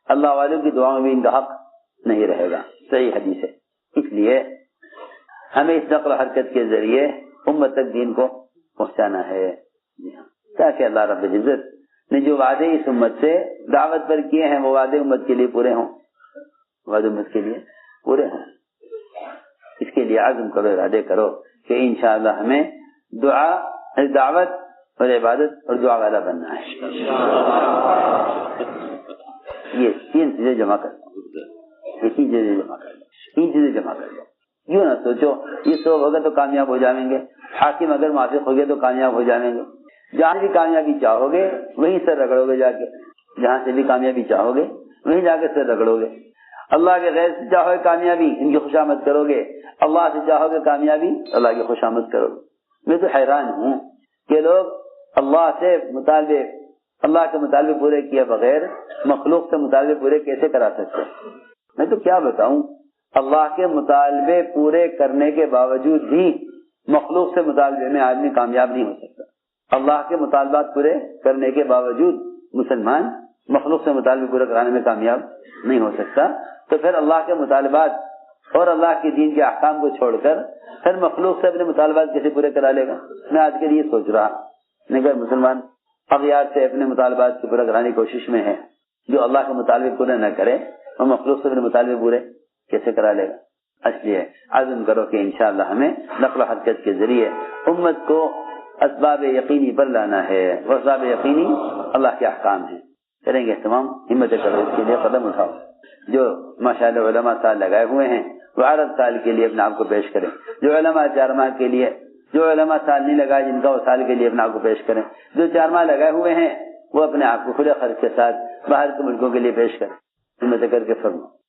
Speaker 1: اللہ والوں کی دعاؤں میں ان کا حق نہیں رہے گا. صحیح حدیث ہے. اس لیے ہمیں اس نقل و حرکت کے ذریعے امت تک دین کو پہنچانا ہے، تاکہ اللہ رب العزت نے جو وعدے اس امت سے دعوت پر کیے ہیں وہ وعدے امت کے لیے پورے ہوں، وعدے امت کے لیے پورے ہوں. اس کے لیے عزم کرو، ارادے کرو کہ انشاءاللہ ہمیں دعوت اور عبادت اور دعا والا بننا ہے. یہ 3 چیزیں جمع کر لو، یہ 3 چیزیں جمع کر لو، 3 چیزیں جمع کر لو. یوں نہ سوچو یہ سب ہوگا تو کامیاب ہو جائیں گے، حاکم اگر موافق ہو گئے تو کامیاب ہو جائیں گے. جہاں بھی کامیابی چاہو گے وہیں سر رگڑو گے، جا کے جہاں سے بھی کامیابی چاہو گے وہیں جا کے سر رگڑو گے. اللہ کے غیر سے چاہو گے کامیابی، ان کی خوشامد کرو گے. اللہ سے چاہو گے کامیابی، اللہ کی خوشامد کرو گے. میں تو حیران ہوں کہ لوگ اللہ سے مطالبے، اللہ کے مطالبے پورے کیے بغیر مخلوق سے مطالبے پورے کیسے کرا سکتے ہیں. میں تو کیا بتاؤں، اللہ کے مطالبے پورے کرنے کے باوجود بھی مخلوق سے مطالبے میں آدمی کامیاب نہیں ہو سکتا. اللہ کے مطالبات پورے کرنے کے باوجود مسلمان مخلوق سے مطالبے پورے کرانے میں کامیاب نہیں ہو سکتا. تو پھر اللہ کے مطالبات اور اللہ کے دین کے احکام کو چھوڑ کر پھر مخلوق سے اپنے مطالبات کیسے پورے کرا لے گا. میں آج کے لیے سوچ رہا اگر مسلمان اغیار سے اپنے مطالبات کو پورا کرانے کی کوشش میں ہے، جو اللہ کے مطالبے پورے نہ کرے اور مخلوق سے اپنے مطالبے پورے کیسے کرا لے گا. اس لیے عزم کرو کہ انشاءاللہ ہمیں نقل و حرکت کے ذریعے امت کو اسباب یقینی پر لانا ہے. وہ اسباب یقینی اللہ کے احکام ہیں. کریں گے تمام ہمت کرو، اس کے لیے قدم اٹھاؤ. جو ماشاءاللہ علماء سال لگائے ہوئے ہیں وہ عرب سال کے لیے اپنے آپ کو پیش کریں. جو علماء 4 ماہ کے لیے، جو علماء سال نہیں لگائے جن کا وہ سال کے لیے اپنے آپ کو پیش کریں. جو 4 ماہ لگائے ہوئے ہیں وہ اپنے آپ کو کھلے خرچ کے ساتھ باہر کے ملکوں کے لیے پیش کریں، ذمہ کر کے فرمائیں۔